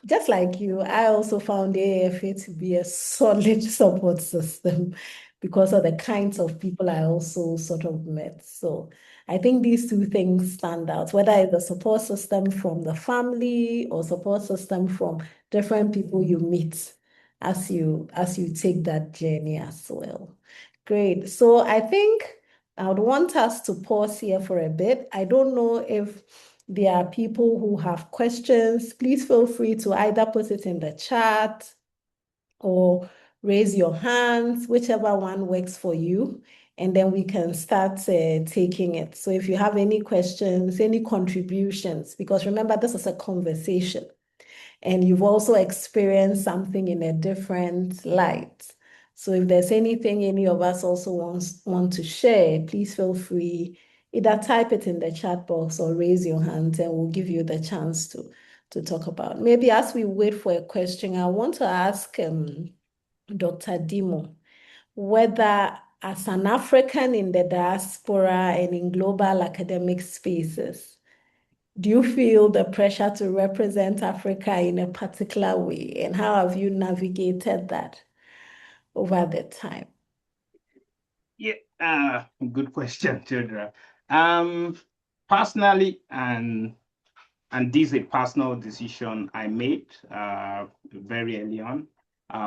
just like you, I also found AAFA to be a solid support system because of the kinds of people I also sort of met. So I think these two things stand out, whether it's a support system from the family or support system from different people you meet as you take that journey as well. Great. So I think I would want us to pause here for a bit. I don't know if there are people who have questions. Please feel free to either put it in the chat or raise your hands, whichever one works for you, and then we can start taking it. So if you have any questions, any contributions, because remember, this is a conversation, and you've also experienced something in a different light. So if there's anything any of us also want to share, please feel free, either type it in the chat box or raise your hand and we'll give you the chance to talk about. Maybe as we wait for a question, I want to ask Dr. Dimo whether as an African in the diaspora and in global academic spaces, do you feel the pressure to represent Africa in a particular way? And how have you navigated that over the time? Yeah, good question, Theodora. Personally, and this is a personal decision I made very early on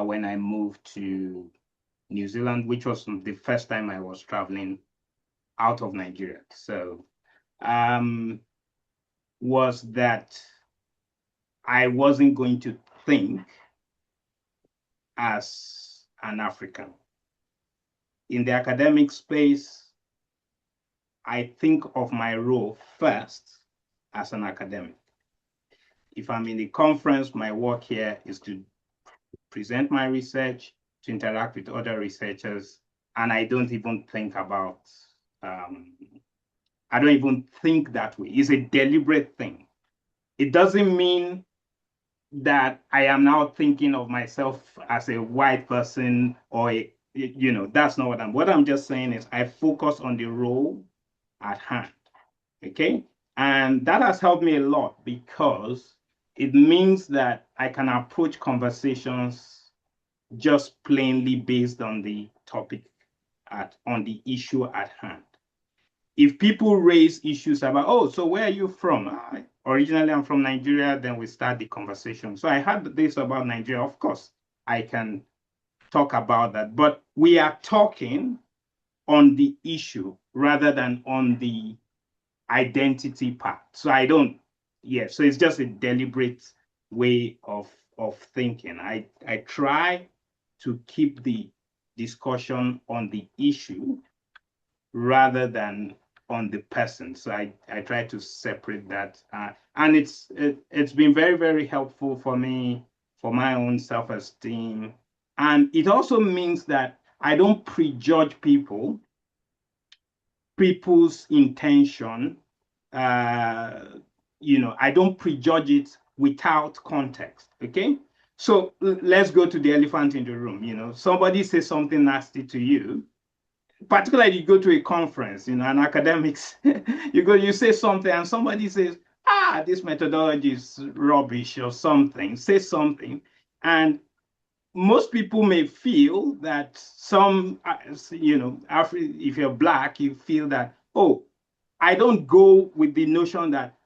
when I moved to New Zealand, which was the first time I was traveling out of Nigeria. So was that I wasn't going to think as an African. In the academic space, I think of my role first as an academic. If I'm in a conference, my work here is to present my research, to interact with other researchers, and I don't even think about, I don't even think that way. It's a deliberate thing. It doesn't mean that I am now thinking of myself as a white person or that's not what I'm just saying is I focus on the role at hand, okay? And that has helped me a lot because it means that I can approach conversations just plainly based on the topic on the issue at hand. If people raise issues about, oh, so where are you from? Originally, I'm from Nigeria, then we start the conversation. So I had this about Nigeria. Of course, I can talk about that, but we are talking on the issue rather than on the identity part. So so it's just a deliberate way of thinking. I try to keep the discussion on the issue rather than on the person. So I try to separate that. And it's been very, very helpful for me, for my own self-esteem. And it also means that I don't prejudge people's intention. I don't prejudge it without context, okay? So let's go to the elephant in the room. Somebody says something nasty to you, particularly you go to a conference, an academics, you say something and somebody says, this methodology is rubbish or something, say something. And most people may feel that if you're Black, you feel that, I don't go with the notion that,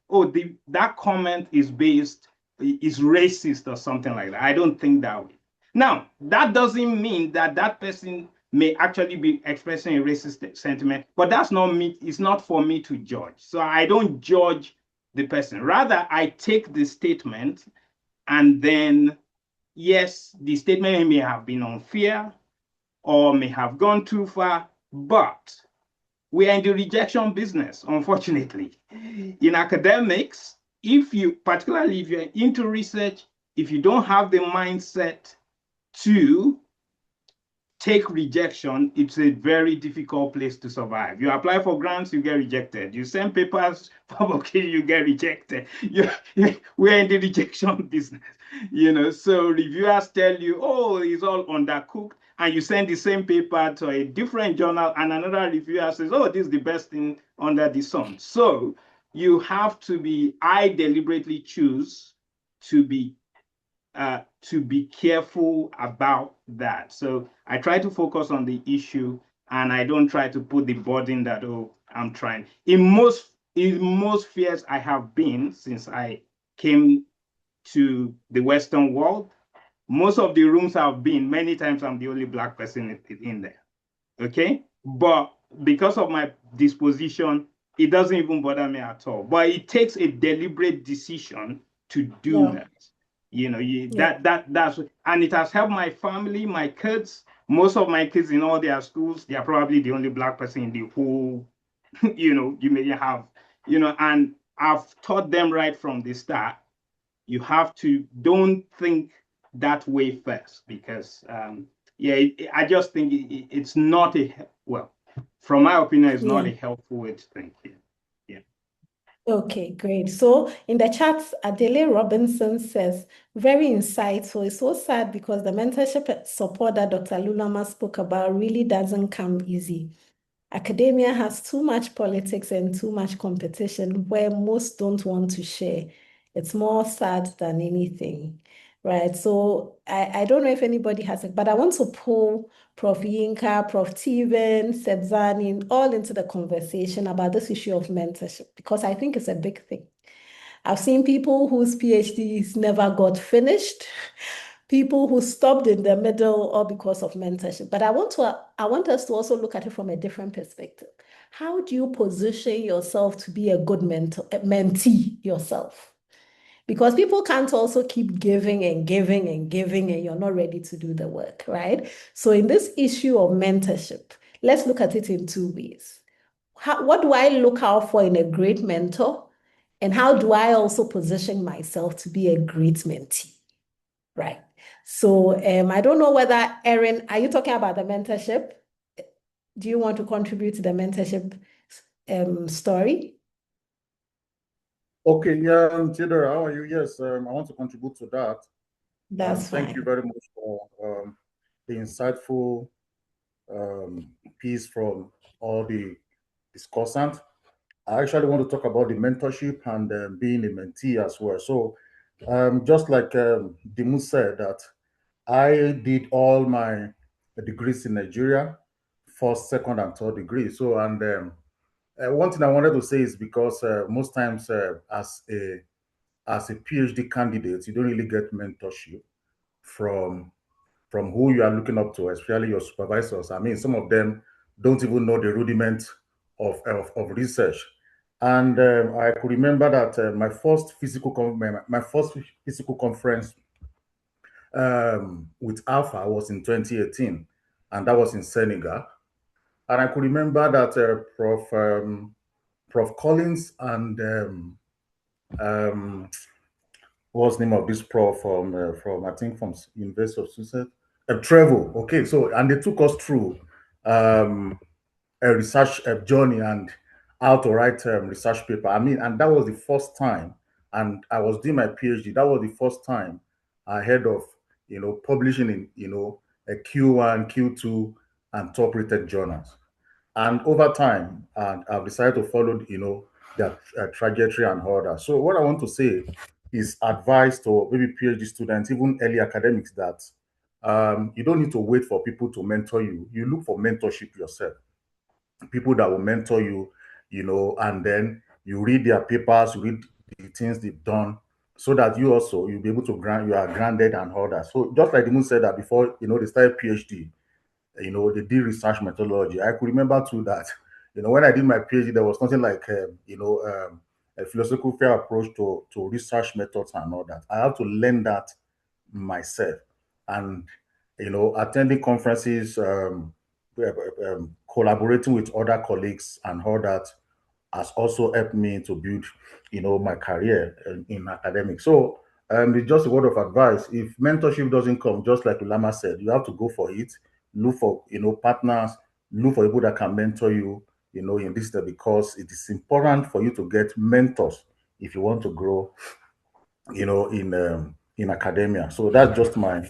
that comment is racist or something like that. I don't think that way. Now, that doesn't mean that person may actually be expressing a racist sentiment, but that's not me. It's not for me to judge. So I don't judge the person. Rather, I take the statement and then, yes, the statement may have been unfair or may have gone too far, but we are in the rejection business, unfortunately. In academics, particularly if you're into research, if you don't have the mindset to take rejection, it's a very difficult place to survive. You apply for grants, you get rejected. You send papers for publication, you get rejected. We're in the rejection business, So reviewers tell you, oh, it's all undercooked, and you send the same paper to a different journal, and another reviewer says, oh, this is the best thing under the sun. So I deliberately choose to be careful about that. So I try to focus on the issue, and I don't try to put the burden that, oh, I'm trying. In most fears I have been since I came to the Western world, most of the rooms I've been, many times I'm the only Black person in there. Okay? But because of my disposition, it doesn't even bother me at all. But it takes a deliberate decision to do that. That's, and it has helped my family, my kids. Most of my kids in all their schools, they are probably the only Black person in the whole, you may have, and I've taught them right from the start. You have to don't think that way first, because I just think it's not from my opinion, it's not a helpful way to think. Okay, great. So in the chat, Adele Robinson says, very insightful. It's so sad because the mentorship support that Dr. Lulama spoke about really doesn't come easy. Academia has too much politics and too much competition where most don't want to share. It's more sad than anything, right? So I don't know if anybody has it, but I want to pull Prof. Yinka, Prof. Steven, Sebzani, all into the conversation about this issue of mentorship, because I think it's a big thing. I've seen people whose PhDs never got finished, people who stopped in the middle all because of mentorship. But I want us to also look at it from a different perspective. How do you position yourself to be a good mentee yourself? Because people can't also keep giving and giving and giving, and you're not ready to do the work, right? So in this issue of mentorship, let's look at it in two ways. What do I look out for in a great mentor? And how do I also position myself to be a great mentee? Right. So I don't know whether, Erin, are you talking about the mentorship? Do you want to contribute to the mentorship story? Okay, yeah, Theodore, how are you? Yes, I want to contribute to that. That's fine. Thank you very much for the insightful piece from all the discussants. I actually want to talk about the mentorship and being a mentee as well. So, just like Dimu said, that I did all my degrees in Nigeria, first, second, and third degree. So, and one thing I wanted to say is because most times as a PhD candidate, you don't really get mentorship from who you are looking up to, especially your supervisors. I mean, some of them don't even know the rudiment of research. And I could remember that my first physical conference with AAFA was in 2018, and that was in Senegal. And I could remember that Prof. Collins and what's the name of this prof from I think from University of Sussex, Trevor. Okay, so and they took us through a research journey and how to write research paper. I mean, and that was the first time, and I was doing my PhD. That was the first time I heard of publishing in a Q1, Q2, and top-rated journals. And over time, I've decided to follow their trajectory and order. So what I want to say is advice to maybe PhD students, even early academics, that you don't need to wait for people to mentor you. You look for mentorship yourself. People that will mentor you, and then you read their papers, you read the things they've done, so that you'll be able to you are grounded and all that. So just like the moon said that before, they started PhD, they did research methodology. I could remember too that, when I did my PhD, there was nothing like, a philosophical fair approach to research methods and all that. I have to learn that myself. And, attending conferences, collaborating with other colleagues and all that has also helped me to build, my career in academics. So it's just a word of advice. If mentorship doesn't come, just like Ulama said, you have to go for it. Look for, partners, look for people that can mentor you, in this step, because it is important for you to get mentors if you want to grow, in academia. So that's just my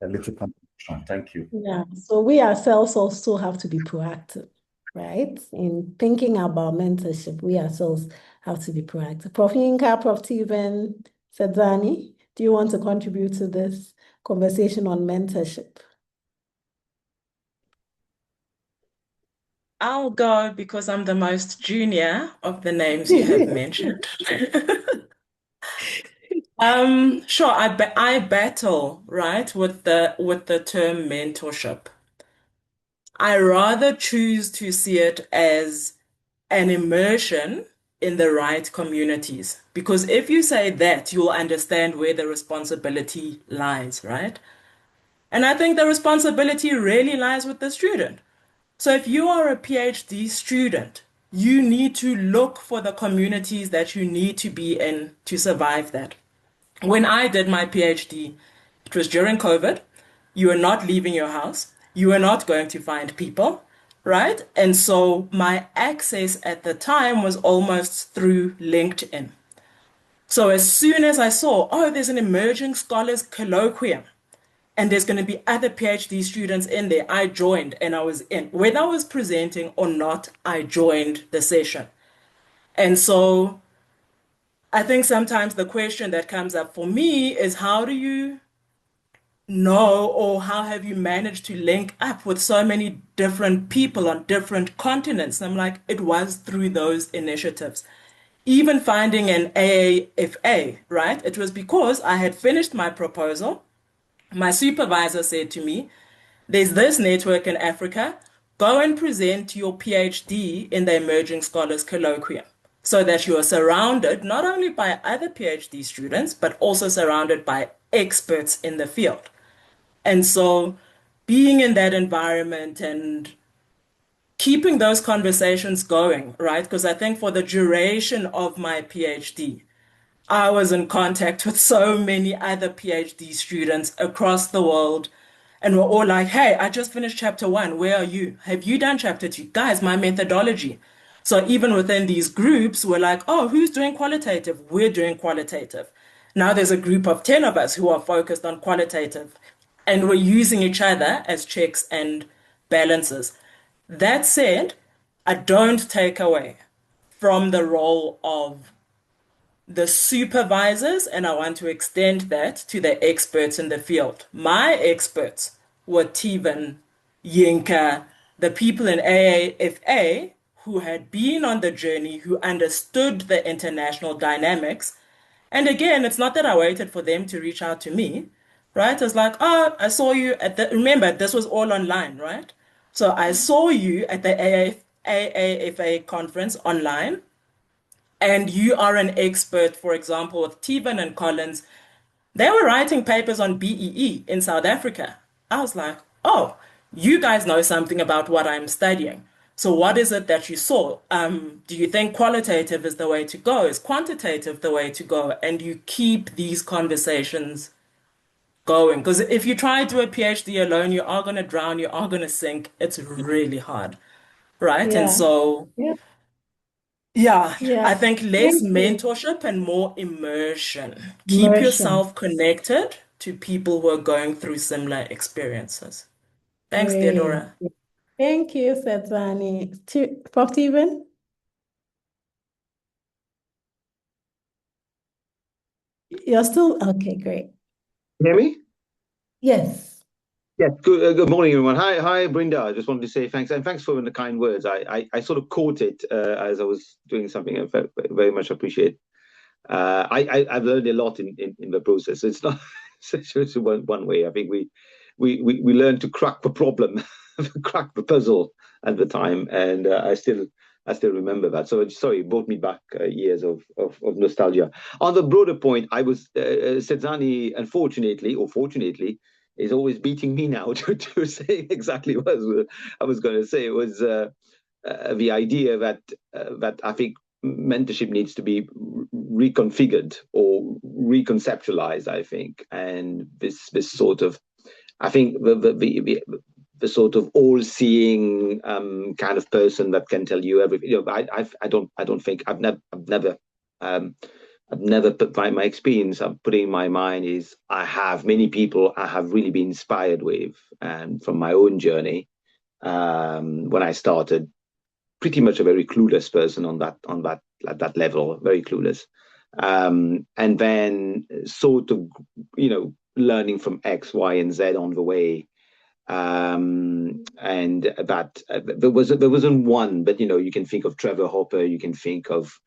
little contribution. Thank you. Yeah, so we ourselves also have to be proactive, right? In thinking about mentorship, we ourselves have to be proactive. Prof. Yinka, Prof. Steven, Sedzani, do you want to contribute to this conversation on mentorship? I'll go because I'm the most junior of the names you have mentioned. Sure, I battle, right, with the term mentorship. I rather choose to see it as an immersion in the right communities. Because if you say that, you'll understand where the responsibility lies, right? And I think the responsibility really lies with the student. So if you are a PhD student, you need to look for the communities that you need to be in to survive that. When I did my PhD, it was during COVID. You were not leaving your house. You were not going to find people, right? And so my access at the time was almost through LinkedIn. So as soon as I saw, oh, there's an emerging scholars colloquium, and there's going to be other PhD students in there, I joined and I was in. Whether I was presenting or not, I joined the session. And so I think sometimes the question that comes up for me is how do you know, or how have you managed to link up with so many different people on different continents? And I'm like, it was through those initiatives. Even finding an AAFA, right? It was because I had finished my proposal. My supervisor said to me, there's this network in Africa. Go and present your PhD in the Emerging Scholars Colloquium so that you are surrounded not only by other PhD students, but also surrounded by experts in the field. And so being in that environment and keeping those conversations going, right? Because I think for the duration of my PhD, I was in contact with so many other PhD students across the world. And we're all like, hey, I just finished chapter 1. Where are you? Have you done chapter 2? Guys, my methodology. So even within these groups, we're like, oh, who's doing qualitative? We're doing qualitative. Now there's a group of 10 of us who are focused on qualitative. And we're using each other as checks and balances. That said, I don't take away from the role of the supervisors, and I want to extend that to the experts in the field. My experts were Teven, Yinka, the people in AAFA who had been on the journey, who understood the international dynamics. And again, it's not that I waited for them to reach out to me, right? It's like, oh, I saw you at the, remember, this was all online, right? So I saw you at the AAFA conference online and you are an expert, for example, with Teven and Collins, they were writing papers on BEE in South Africa. I was like, oh, you guys know something about what I'm studying. So what is it that you saw? Do you think qualitative is the way to go? Is quantitative the way to go? And you keep these conversations going. Because if you try to do a PhD alone, you are going to drown, you are going to sink. It's really hard, right? And Yeah. so Yeah. yeah, Yeah. I think less Thank you. mentorship and more immersion. Keep Immersion. yourself connected to people who are going through similar experiences. Thanks, Great. Theodora. Thank you, Sedzani. Prof. Steven? You're still okay, great. Hear me? Yes. Yes. Good morning, everyone. Hi, Brinda. I just wanted to say thanks, and thanks for the kind words. I sort of caught it as I was doing something. I very much appreciate. I've learned a lot in the process. It's not it's one way. I think we learn to crack the problem cracked the puzzle at the time, and I still remember that. So sorry, it brought me back years of nostalgia. On the broader point, I was Sedzani, unfortunately or fortunately, is always beating me now to say exactly what I was going to say. It was the idea that I think mentorship needs to be reconfigured or reconceptualized. I think, and this sort of, I think the sort of all-seeing kind of person that can tell you everything. You know, I don't think I've never put my experience I'm putting in my mind is I have many people I have really been inspired with, and from my own journey when I started, pretty much a very clueless person on that at that level, very clueless, and then sort of learning from X, Y, and Z on the way, and that there wasn't one, but you can think of Trevor Hopper, you can think of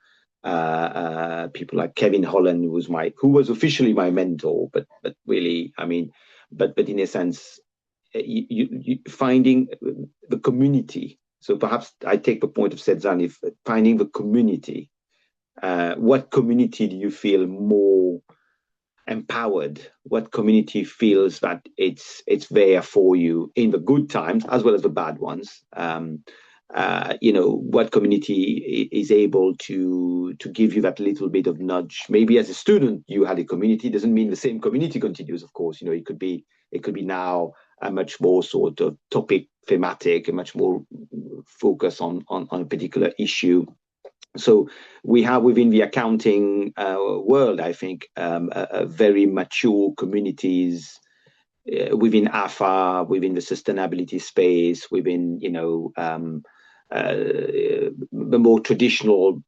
people like Kevin Holland, who was officially my mentor, but really, I mean, but in a sense, you finding the community. So perhaps I take the point of Sedzani, finding the community. What community do you feel more empowered? What community feels that it's there for you in the good times as well as the bad ones? What community is able to give you that little bit of nudge? Maybe as a student you had a community, doesn't mean the same community continues, of course. It could be now a much more sort of topic thematic, a much more focus on a particular issue. So we have within the accounting world, I think, a very mature communities within AAFA, within the sustainability space, within the more traditional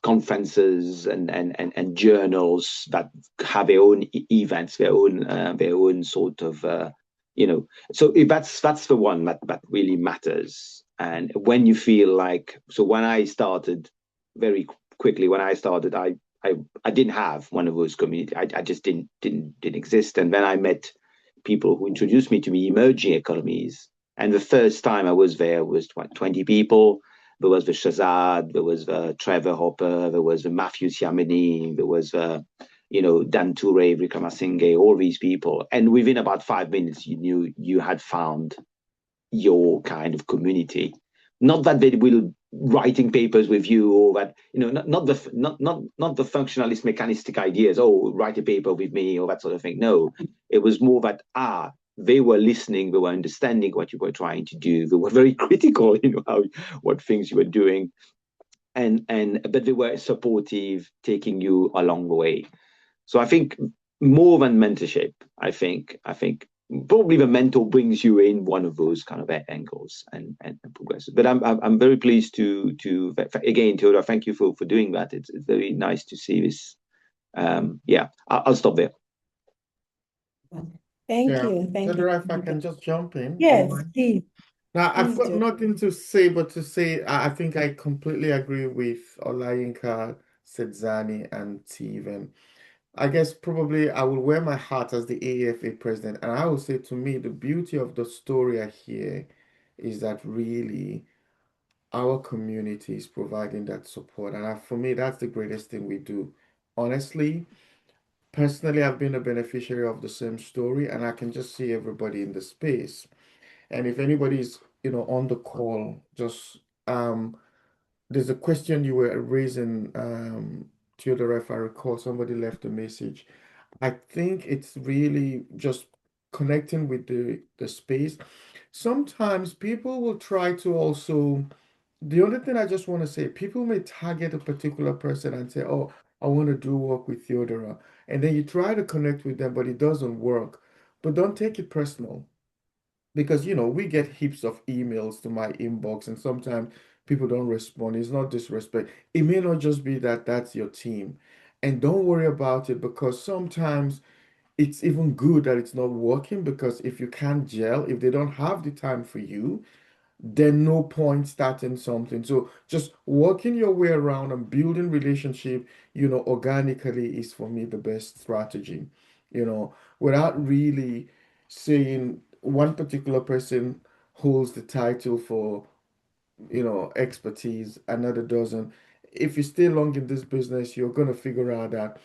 conferences and journals that have their own events, their own sort of So if that's the one that really matters. And when you feel like, so when I started, very quickly when I started, I didn't have one of those communities. I just didn't exist. And then I met people who introduced me to the emerging economies. And the first time I was there was 20 people. There was the Shazad, there was the Trevor Hopper, there was the Matthew Siamini, there was Dan Toure, Vikramasinghe, all these people. And within about 5 minutes, you knew you had found your kind of community. Not that they will writing papers with you, or that not the functionalist mechanistic ideas. Oh, write a paper with me, or that sort of thing. No, it was more that they were listening, they were understanding what you were trying to do. They were very critical, what things you were doing, but they were supportive, taking you along the way. So I think more than mentorship, I think probably the mentor brings you in one of those kind of angles and progresses. But I'm very pleased to again, Theodore, thank you for doing that. It's very nice to see this. I'll stop there. Thank you. Theodore, if I can just jump in. Yes, please. Now, I've got do. nothing to say, but to say I think I completely agree with Olayinka, Sedzani, and Steven. I guess probably I will wear my hat as the AAFA president, and I will say, to me, the beauty of the story I hear is that really our community is providing that support. And for me, that's the greatest thing we do. Honestly, personally, I've been a beneficiary of the same story, and I can just see everybody in the space. And if anybody's, on the call, just there's a question you were raising, Theodore, if I recall, somebody left a message. I think it's really just connecting with the space. Sometimes people will try to also, the only thing I just want to say, people may target a particular person and say, oh, I want to do work with Theodora. And then you try to connect with them, but it doesn't work. But don't take it personal, because we get heaps of emails to my inbox, and sometimes people don't respond. It's not disrespect. It may not just be that that's your team. And don't worry about it, because sometimes it's even good that it's not working, because if you can't gel, if they don't have the time for you, then no point starting something. So just working your way around and building relationship, organically, is for me the best strategy, without really saying one particular person holds the title for, expertise, another doesn't. If you stay long in this business, you're going to figure out that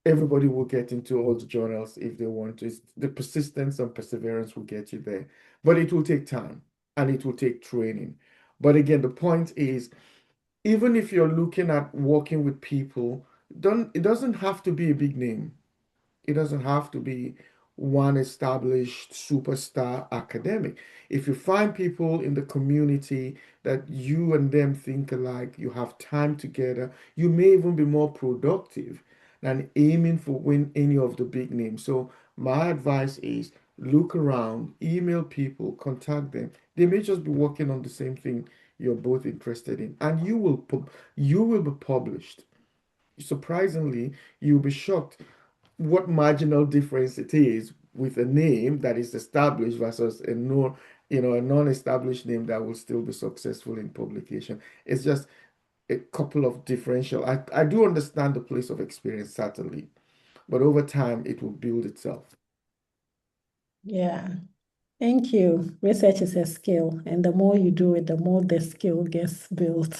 everybody will get into all the journals if they want to. It's the persistence and perseverance will get you there. But it will take time and it will take training. But again, the point is, even if you're looking at working with people, it doesn't have to be a big name. It doesn't have to be one established superstar academic. If you find people in the community that you and them think alike, you have time together, you may even be more productive than aiming for win any of the big names. So my advice is look around, email people, contact them. They may just be working on the same thing you're both interested in, and you will be published. Surprisingly, you'll be shocked what marginal difference it is with a name that is established versus a no, a non-established name that will still be successful in publication. It's just a couple of differential. I do understand the place of experience, certainly, but over time it will build itself. Yeah. Thank you. Research is a skill, and the more you do it, the more the skill gets built.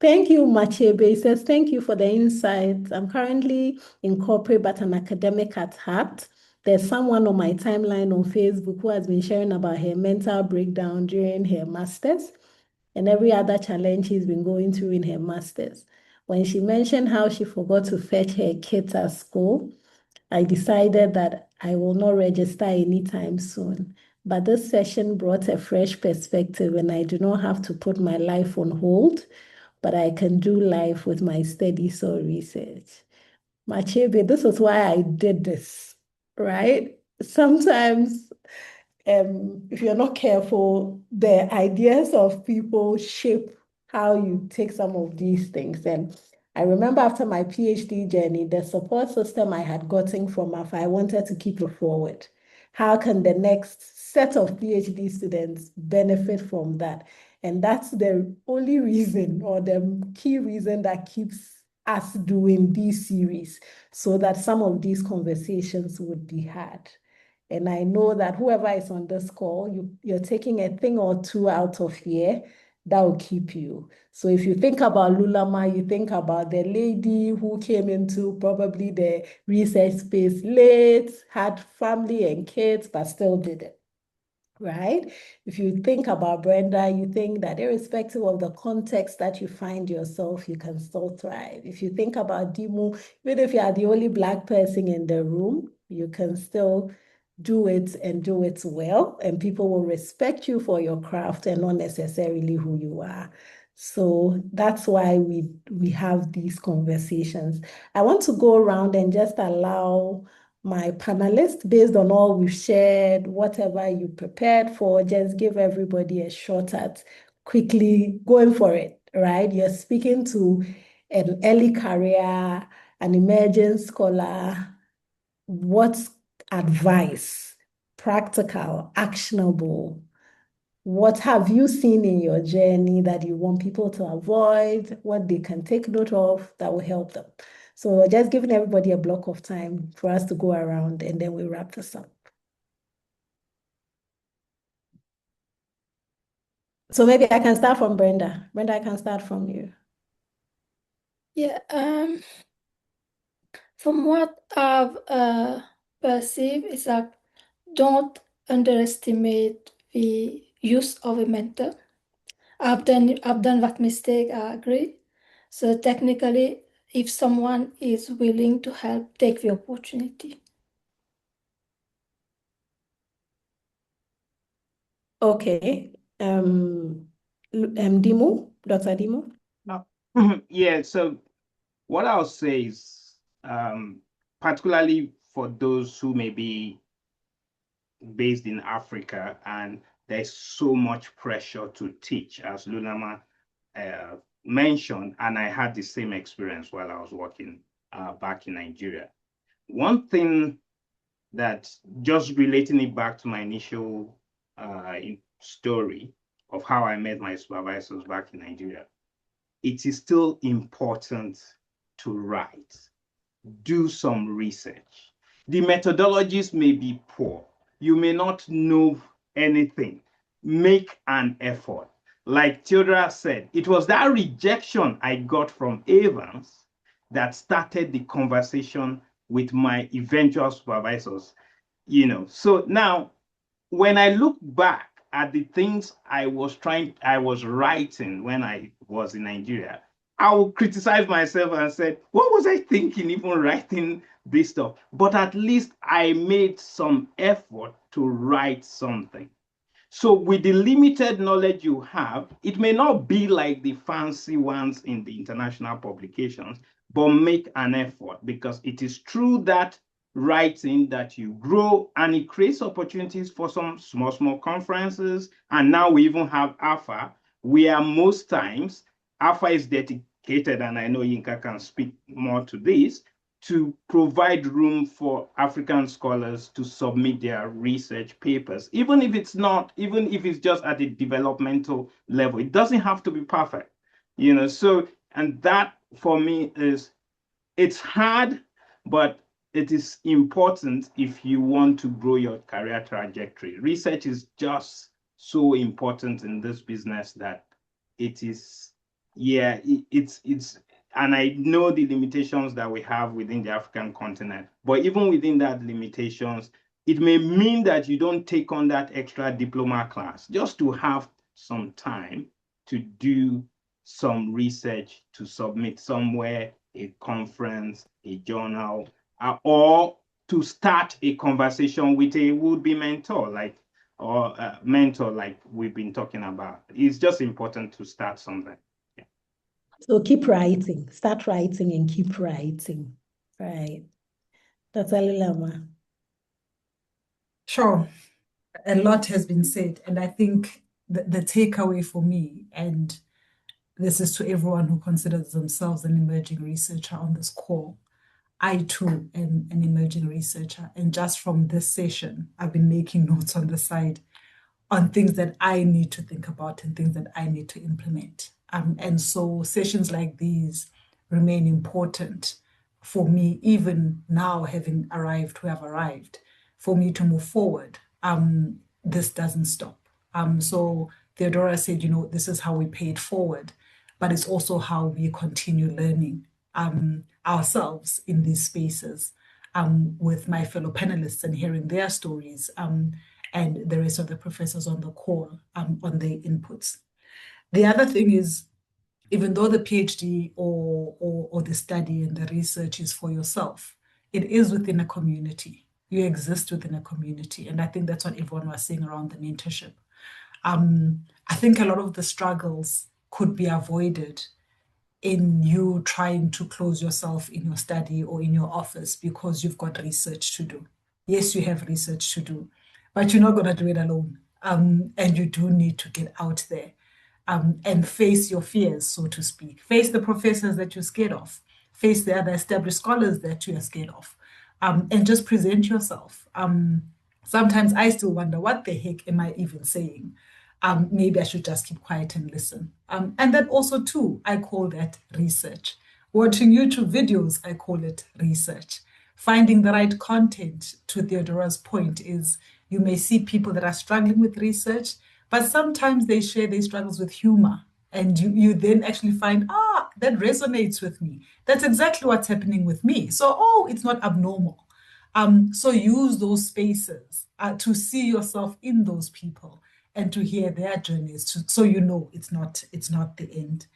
Thank you, Machebe. He says, thank you for the insights. I'm currently in corporate, but an academic at heart. There's someone on my timeline on Facebook who has been sharing about her mental breakdown during her master's and every other challenge she's been going through in her master's. When she mentioned how she forgot to fetch her kids at school, I decided that I will not register anytime soon. But this session brought a fresh perspective, and I do not have to put my life on hold, but I can do life with my studies or research. Machebe, this is why I did this, right? Sometimes if you're not careful, the ideas of people shape how you take some of these things. And I remember after my PhD journey, the support system I had gotten from AAFA, I wanted to keep it forward. How can the next set of PhD students benefit from that? And that's the only reason or the key reason that keeps us doing these series so that some of these conversations would be had. And I know that whoever is on this call, you're taking a thing or two out of here that will keep you. So if you think about Lulama, you think about the lady who came into probably the research space late, had family and kids, but still did it. Right? If you think about Brenda, you think that irrespective of the context that you find yourself, you can still thrive. If you think about Dimu, even if you are the only Black person in the room, you can still do it and do it well, and people will respect you for your craft and not necessarily who you are. So that's why we have these conversations. I want to go around and just allow my panelists, based on all we've shared, whatever you prepared for, just give everybody a shot at quickly going for it, right? You're speaking to an early career, an emerging scholar. What advice, practical, actionable, what have you seen in your journey that you want people to avoid, what they can take note of that will help them? So just giving everybody a block of time for us to go around and then we wrap this up. So maybe I can start from Brenda. Brenda, I can start from you. Yeah, from what I've perceived is that don't underestimate the use of a mentor. I've done that mistake, I agree. So technically, if someone is willing to help, take the opportunity. Okay. Dimo, Dr. Dimo? No. Yeah, so what I'll say is, particularly for those who may be based in Africa and there's so much pressure to teach, as Lunama mentioned, and I had the same experience while I was working back in Nigeria. One thing that, just relating it back to my initial story of how I met my supervisors back in Nigeria, it is still important to write, do some research. The methodologies may be poor. You may not know anything, make an effort. Like Theodora said, it was that rejection I got from Evans that started the conversation with my eventual supervisors, So now, when I look back at the things I was writing when I was in Nigeria, I will criticize myself and said, what was I thinking even writing this stuff? But at least I made some effort to write something. So with the limited knowledge you have, it may not be like the fancy ones in the international publications, but make an effort, because it is through that writing that you grow, and it creates opportunities for some small conferences. And now we even have AAFA, where most times AAFA is dedicated, and I know Yinka can speak more to this, to provide room for African scholars to submit their research papers, even if it's just at the developmental level. It doesn't have to be perfect, So, and that for me it's hard, but it is important if you want to grow your career trajectory. Research is just so important in this business that it is, it's and I know the limitations that we have within the African continent, but even within that limitations, it may mean that you don't take on that extra diploma class just to have some time to do some research, to submit somewhere, a conference, a journal, or to start a conversation with a would-be mentor, mentor like we've been talking about. It's just important to start something. So keep writing, start writing and keep writing. Right. Dr. Lilama. Sure. A lot has been said, and I think the takeaway for me, and this is to everyone who considers themselves an emerging researcher on this call, I too am an emerging researcher, and just from this session, I've been making notes on the side on things that I need to think about and things that I need to implement. And so sessions like these remain important for me, even now having arrived where I've arrived, for me to move forward. This doesn't stop. So Theodora said, this is how we pay it forward, but it's also how we continue learning ourselves in these spaces with my fellow panelists and hearing their stories and the rest of the professors on the call on their inputs. The other thing is, even though the PhD or the study and the research is for yourself, it is within a community. You exist within a community. And I think that's what everyone was saying around the mentorship. I think a lot of the struggles could be avoided in you trying to close yourself in your study or in your office because you've got research to do. Yes, you have research to do, but you're not going to do it alone. And you do need to get out there and face your fears, so to speak. Face the professors that you're scared of. Face the other established scholars that you are scared of. And just present yourself. Sometimes I still wonder, what the heck am I even saying? Maybe I should just keep quiet and listen. And that also, too, I call that research. Watching YouTube videos, I call it research. Finding the right content, to Theodora's point, is you may see people that are struggling with research, but sometimes they share their struggles with humor. And you then actually find, that resonates with me. That's exactly what's happening with me. So, it's not abnormal. So use those spaces to see yourself in those people and to hear their journeys, so it's not the end.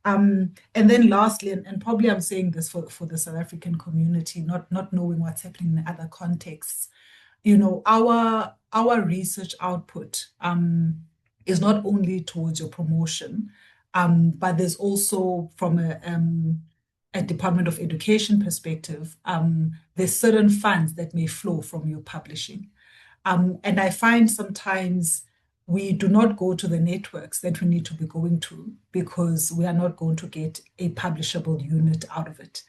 And then lastly, and probably I'm saying this for the South African community, not knowing what's happening in other contexts, our research output is not only towards your promotion, but there's also from a Department of Education perspective, there's certain funds that may flow from your publishing. And I find sometimes we do not go to the networks that we need to be going to because we are not going to get a publishable unit out of it.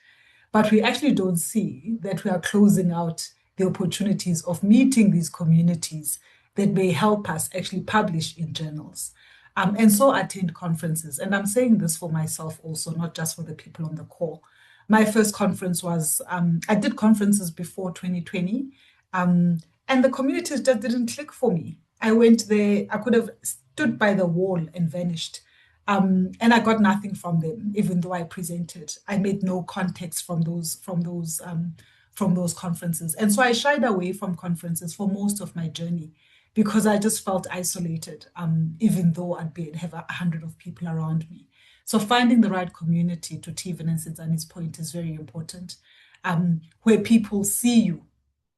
But we actually don't see that we are closing out the opportunities of meeting these communities that may help us actually publish in journals. And so attend conferences. And I'm saying this for myself also, not just for the people on the call. My first conference was, I did conferences before 2020, and the communities just didn't click for me. I went there, I could have stood by the wall and vanished. And I got nothing from them, even though I presented. I made no context from those conferences. And so I shied away from conferences for most of my journey because I just felt isolated, even though have 100 of people around me. So finding the right community, to Stephen and Sidzani's point, is very important, where people see you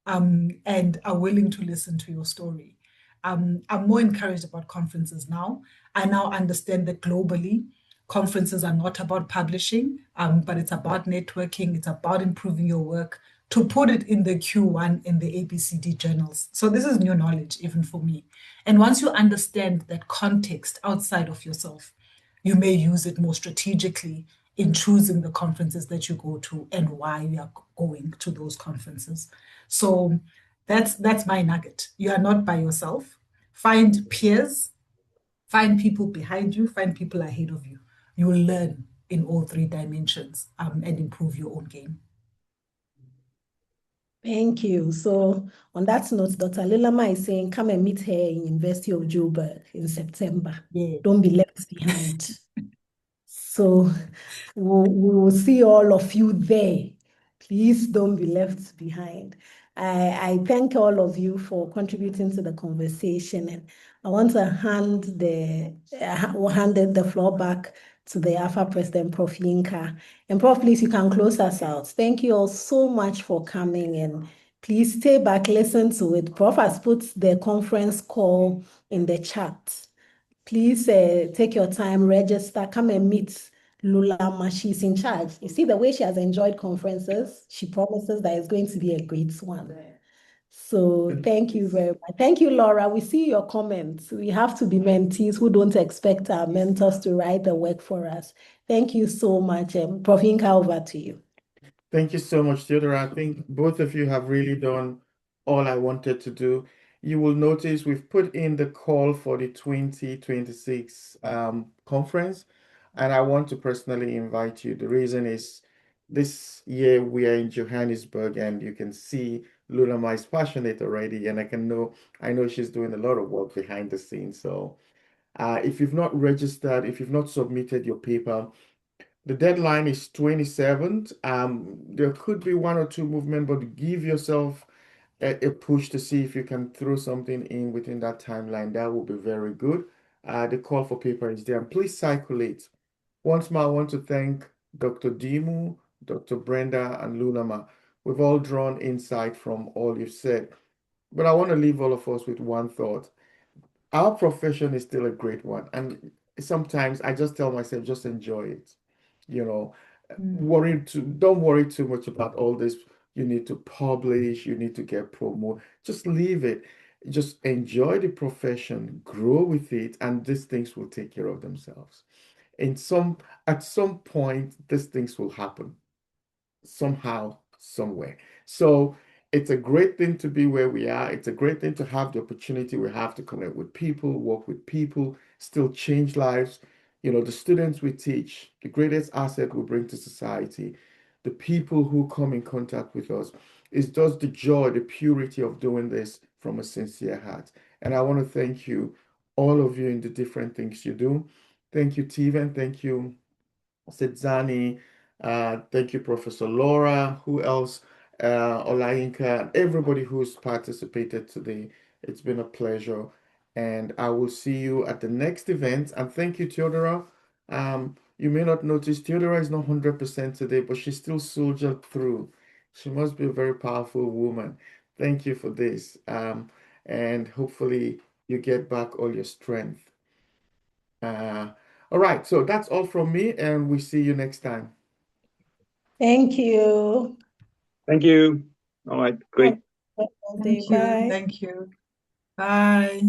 and are willing to listen to your story. I'm more encouraged about conferences now. I now understand that globally, conferences are not about publishing, but it's about networking, it's about improving your work, to put it in the Q1 in the ABCD journals. So this is new knowledge, even for me. And once you understand that context outside of yourself, you may use it more strategically in choosing the conferences that you go to and why you are going to those conferences. So that's my nugget. You are not by yourself. Find peers, find people behind you, find people ahead of you. You will learn in all three dimensions and improve your own game. Thank you. So on that note, Dr. Lilama is saying, come and meet her in University of Joburg in September. Yeah. Don't be left behind. So we will see all of you there. Please don't be left behind. I thank all of you for contributing to the conversation, and I want to hand the floor back to the AAFA President, Prof. Yinka. And Prof, please, you can close us out. Thank you all so much for coming, and please stay back, listen to it. Prof has put the conference call in the chat. Please take your time, register, come and meet Lulama. She's in charge. You see the way she has enjoyed conferences. She promises that it's going to be a great one. So thank you very much. Thank you, Laura. We see your comments. We have to be mentees who don't expect our mentors to write the work for us. Thank you so much. Prof. Yinka, over to you. Thank you so much, Theodora. I think both of you have really done all I wanted to do. You will notice we've put in the call for the 2026 conference, and I want to personally invite you. The reason is this year we are in Johannesburg, and you can see Lulama is passionate already, and I know she's doing a lot of work behind the scenes. So if you've not registered, if you've not submitted your paper, the deadline is 27th. There could be one or two movement, but give yourself a push to see if you can throw something in within that timeline. That will be very good. The call for paper is there. And please circulate. Once more, I want to thank Dr. Dimu, Dr. Brenda, and Lunama. We've all drawn insight from all you've said. But I want to leave all of us with one thought. Our profession is still a great one. And sometimes I just tell myself, just enjoy it. You know, don't worry too much about all this. You need to publish, you need to get promo. Just leave it. Just enjoy the profession, grow with it, and these things will take care of themselves. At some point, these things will happen somehow, somewhere. So it's a great thing to be where we are. It's a great thing to have the opportunity we have to connect with people, work with people, still change lives. You know, the students we teach, the greatest asset we bring to society, the people who come in contact with us, is just the joy, the purity of doing this from a sincere heart. And I want to thank you, all of you, in the different things you do. Thank you, Steven. Thank you, Sidzani. Thank you, Professor Laura. Who else? Olayinka, everybody who's participated today. It's been a pleasure. And I will see you at the next event. And thank you, Theodora. You may not notice Theodora is not 100% today, but she still soldiered through. She must be a very powerful woman. Thank you for this. And hopefully you get back all your strength. All right, so that's all from me, and we see you next time. Thank you. Thank you. All right, great. Thank you. Bye. Thank you. Bye.